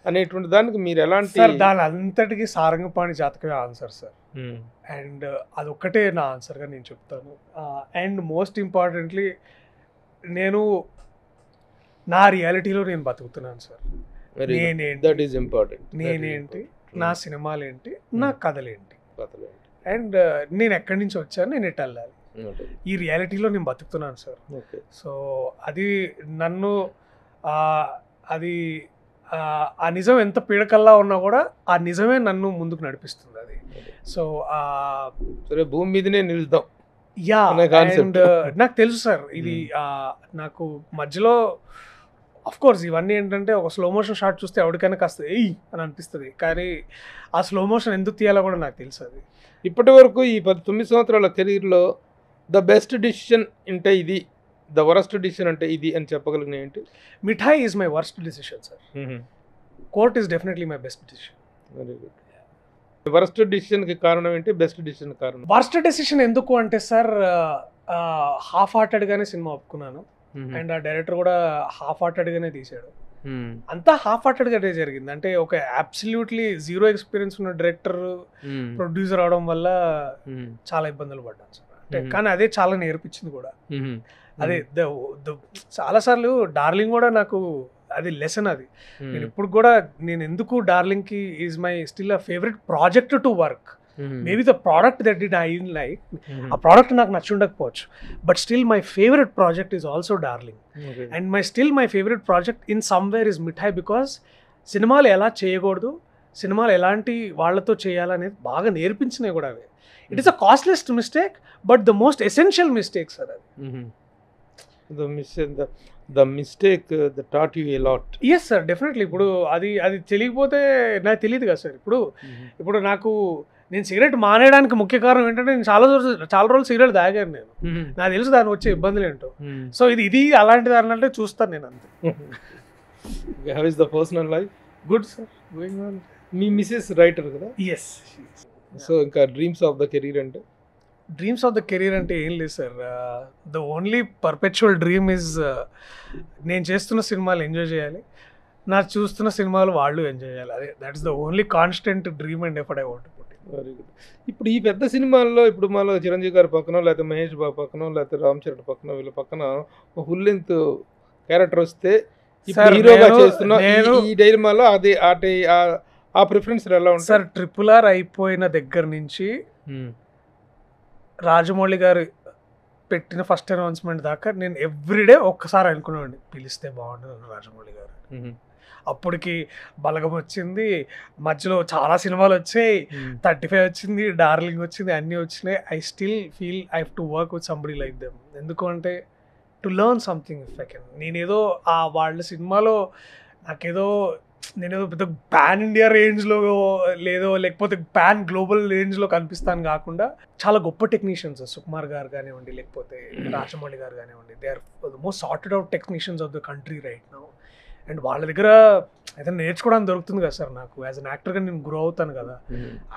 అనేటువంటి దానికి మీరు ఎలాంటి సార్? దాని అంతటికి సారంగపాణి జాతకమే ఆన్సర్ సార్. అండ్ అదొక్కటే నా ఆన్సర్గా నేను చెప్తాను. అండ్ మోస్ట్ ఇంపార్టెంట్లీ నేను నా రియాలిటీలో నేను బతుకుతున్నాను సార్. నేనేంటి, నా సినిమాలేంటి, నా కథలేంటి, అండ్ నేను ఎక్కడి నుంచి వచ్చాను, నేను ఎటు వెళ్ళాలి, ఈ రియాలిటీలో నేను బతుకుతున్నాను సార్. సో అది నన్ను అది ఆ నిజం ఎంత పీడకల్లా ఉన్నా కూడా ఆ నిజమే నన్ను ముందుకు నడిపిస్తుంది. అది సో సరే భూమి మీదనే నిలుద్దాం. యా, అండ్ నాకు తెలుసు సార్ ఇది నాకు మధ్యలో అఫ్ కోర్స్ ఇవన్నీ ఏంటంటే ఒక స్లో మోషన్ షాట్ చూస్తే ఎవరికైనా కాస్త ఎయ్ అని అనిపిస్తుంది, కానీ ఆ స్లో మోషన్ ఎందుకు తీయాలో కూడా నాకు తెలుసు. అది ఇప్పటి వరకు ఈ 19 సంవత్సరాల కెరీర్లో ద బెస్ట్ డిసిషన్ అంటే ఇది, ద వరస్ట్ డిసిషన్ అంటే ఇది అని చెప్పగలిగిన ఏంటి? Mithai is my worst decision sir. Court is definitely my best decision. Very good. Worst డిసిషన్కి కారణం ఏంటి, బెస్ట్ డిసిషన్ కారణం? వర్స్ట్ డెసిషన్ ఎందుకు అంటే సార్, హాఫ్ హార్టెడ్గానే సినిమా ఒప్పుకున్నాను, అండ్ ఆ డైరెక్టర్ కూడా హాఫ్ హార్టెడ్గానే తీశాడు. అంతా హాఫ్ హార్టెడ్గానే జరిగింది. అంటే ఒక అబ్సల్యూట్లీ జీరో ఎక్స్పీరియన్స్ ఉన్న డైరెక్టర్ ప్రొడ్యూసర్ అవడం వల్ల చాలా ఇబ్బందులు పడ్డాను సార్. అంటే కానీ అదే చాలా నేర్పించింది కూడా. అదే చాలాసార్లు డార్లింగ్ కూడా నాకు అది లెసన్. అది నేను ఇప్పుడు కూడా నేను ఎందుకు డార్లింగ్కి is my still a favourite project to work. Maybe the product that did I don't like, ఆ ప్రోడక్ట్ నాకు నచ్చి ఉండకపోవచ్చు, but still my favourite project is also Darling. And my favourite project in somewhere is Mithai, because సినిమాలు ఎలా చేయకూడదు, సినిమాలు ఎలాంటి వాళ్ళతో చేయాలనేది బాగా నేర్పించినవి కూడా అవే. It is a costliest mistake but the most essential mistake sir. అది the mistake that taught you a lot. Yes sir, definitely. ఇప్పుడు అది తెలియకపోతే నాకు తెలియదు కదా సార్. ఇప్పుడు నాకు నేను సిగరెట్ మానేయడానికి ముఖ్య కారణం ఏంటంటే నేను చాలా రోజులు సిగరెట్ తాగాను నేను. నాకు తెలుసు దానికి వచ్చే ఇబ్బందులు ఏంటో. సో ఇది అలాంటి దాని అంటే చూస్తాను నేను అంతే. How is the personal life? Good sir, going on. Me Mrs writer కదా? Yes. సో ఇంకా డ్రీమ్స్ ఆఫ్ ద కెరీర్ అంటే? డ్రీమ్స్ ఆఫ్ ద కెరీర్ అంటే ఏం లేదు sir. The only perpetual dream is నేను చేస్తున్న సినిమాలు ఎంజాయ్ చేయాలి, నాకు చూస్తున్న సినిమాలు వాళ్ళు ఎంజాయ్ చేయాలి. అదే that is the only constant dream and effort I want to put. Very good. ఇప్పుడు ఈ పెద్ద సినిమాల్లో ఇప్పుడు మాలో చిరంజీవి గారి పక్కన, లేకపోతే మహేష్ బాబు పక్కన, లేకపోతే రామ్ చరణ్ పక్కన, వీళ్ళ పక్కన ఒక ఫుల్ లెంత్ క్యారెక్టర్ వస్తే హీరోగా చేస్తున్నా ఈ డైలమాలో అది ఆ ప్రిఫరెన్స్ ఎలా ఉంటుంది సార్? RRR అయిపోయిన దగ్గర నుంచి రాజమౌళి గారు పెట్టిన ఫస్ట్ అనౌన్స్మెంట్ దాకా నేను ఎవ్రీడే ఒక్కసారి అనుకున్నాను పిలిస్తే బాగుంటుంది రాజమౌళి గారు. అప్పటికి బలగం వచ్చింది, మధ్యలో చాలా సినిమాలు వచ్చాయి, 35 వచ్చింది, డార్లింగ్ వచ్చింది, అన్నీ వచ్చినాయి. I still feel I have to work with somebody like them. ఎందుకు అంటే to learn something if I can. నేనేదో వాళ్ళ సినిమాలో నేనేదో పెద్ద పాన్ ఇండియా రేంజ్లో లేకపోతే పాన్ గ్లోబల్ రేంజ్లో కనిపిస్తాను కాకుండా చాలా గొప్ప టెక్నీషియన్స్, సుకుమార్ గారు కానివ్వండి, లేకపోతే రాజమౌళి గారు కానివ్వండి, they are the most sorted out technicians of the country right now. And వాళ్ళ దగ్గర ఏదైనా నేర్చుకోవడానికి దొరుకుతుంది కదా సార్, నాకు యాజ్ అన్ యాక్టర్గా నేను గ్రో అవుతాను కదా,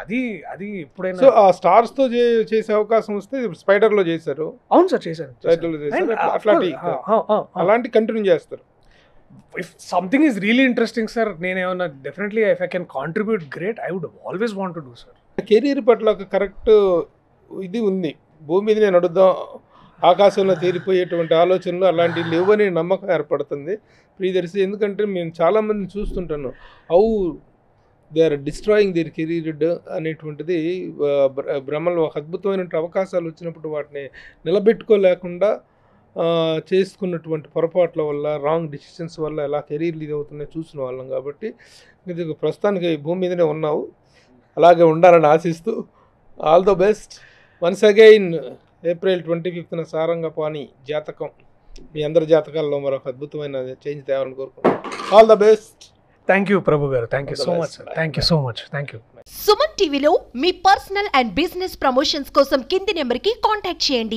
అది అది ఎప్పుడైనా. సో ఆ స్టార్స్తో చేసే అవకాశం వస్తే స్పైడర్లో చేశారు. అవును సార్, చేశాను. స్పైడర్లో చేశారు. అట్లాంటి అలాంటి కంటిన్యూ చేస్తారు. If something is really interesting sir, నేను ఏమన్నా definitely if I can contribute great, I would always want to do sir. Career పట్ల ఒక కరెక్ట్ ఇది ఉంది. భూమి మీద నడుద్దాం, ఆకాశంలో తేలిపోయేటువంటి ఆలోచనలు అలాంటివి లేవని నమ్మకం ఏర్పడుతుంది ప్రియదర్శి. ఎందుకంటే నేను చాలామందిని చూస్తుంటాను, how they are destroying their career అనేటువంటిది. భ్రమలో ఒక అద్భుతమైన అవకాశాలు వచ్చినప్పుడు వాటిని నిలబెట్టుకోలేకుండా చేసుకున్నటువంటి పొరపాట్ల వల్ల, రాంగ్ డిసిషన్స్ వల్ల ఎలా కెరీర్లు ఇది అవుతున్నాయి చూసిన వాళ్ళం. కాబట్టి ఇది ప్రస్తుతానికి భూమి మీదనే ఉన్నావు, అలాగే ఉండాలని ఆశిస్తూ all the best. Once again April 25న సారంగపాణి జాతకం మీ అందరి జాతకాల్లో మరొక అద్భుతమైన చేంజ్ తేవాలని కోరుకుంటున్నాను. All the best. Thank you Prabhu గారు, thank you so much sir, thank you so much, thank you. Suman టీవీలో మీ పర్సనల్ అండ్ బిజినెస్ ప్రమోషన్స్ కోసం కింది నెంబర్కి కాంటాక్ట్ చేయండి.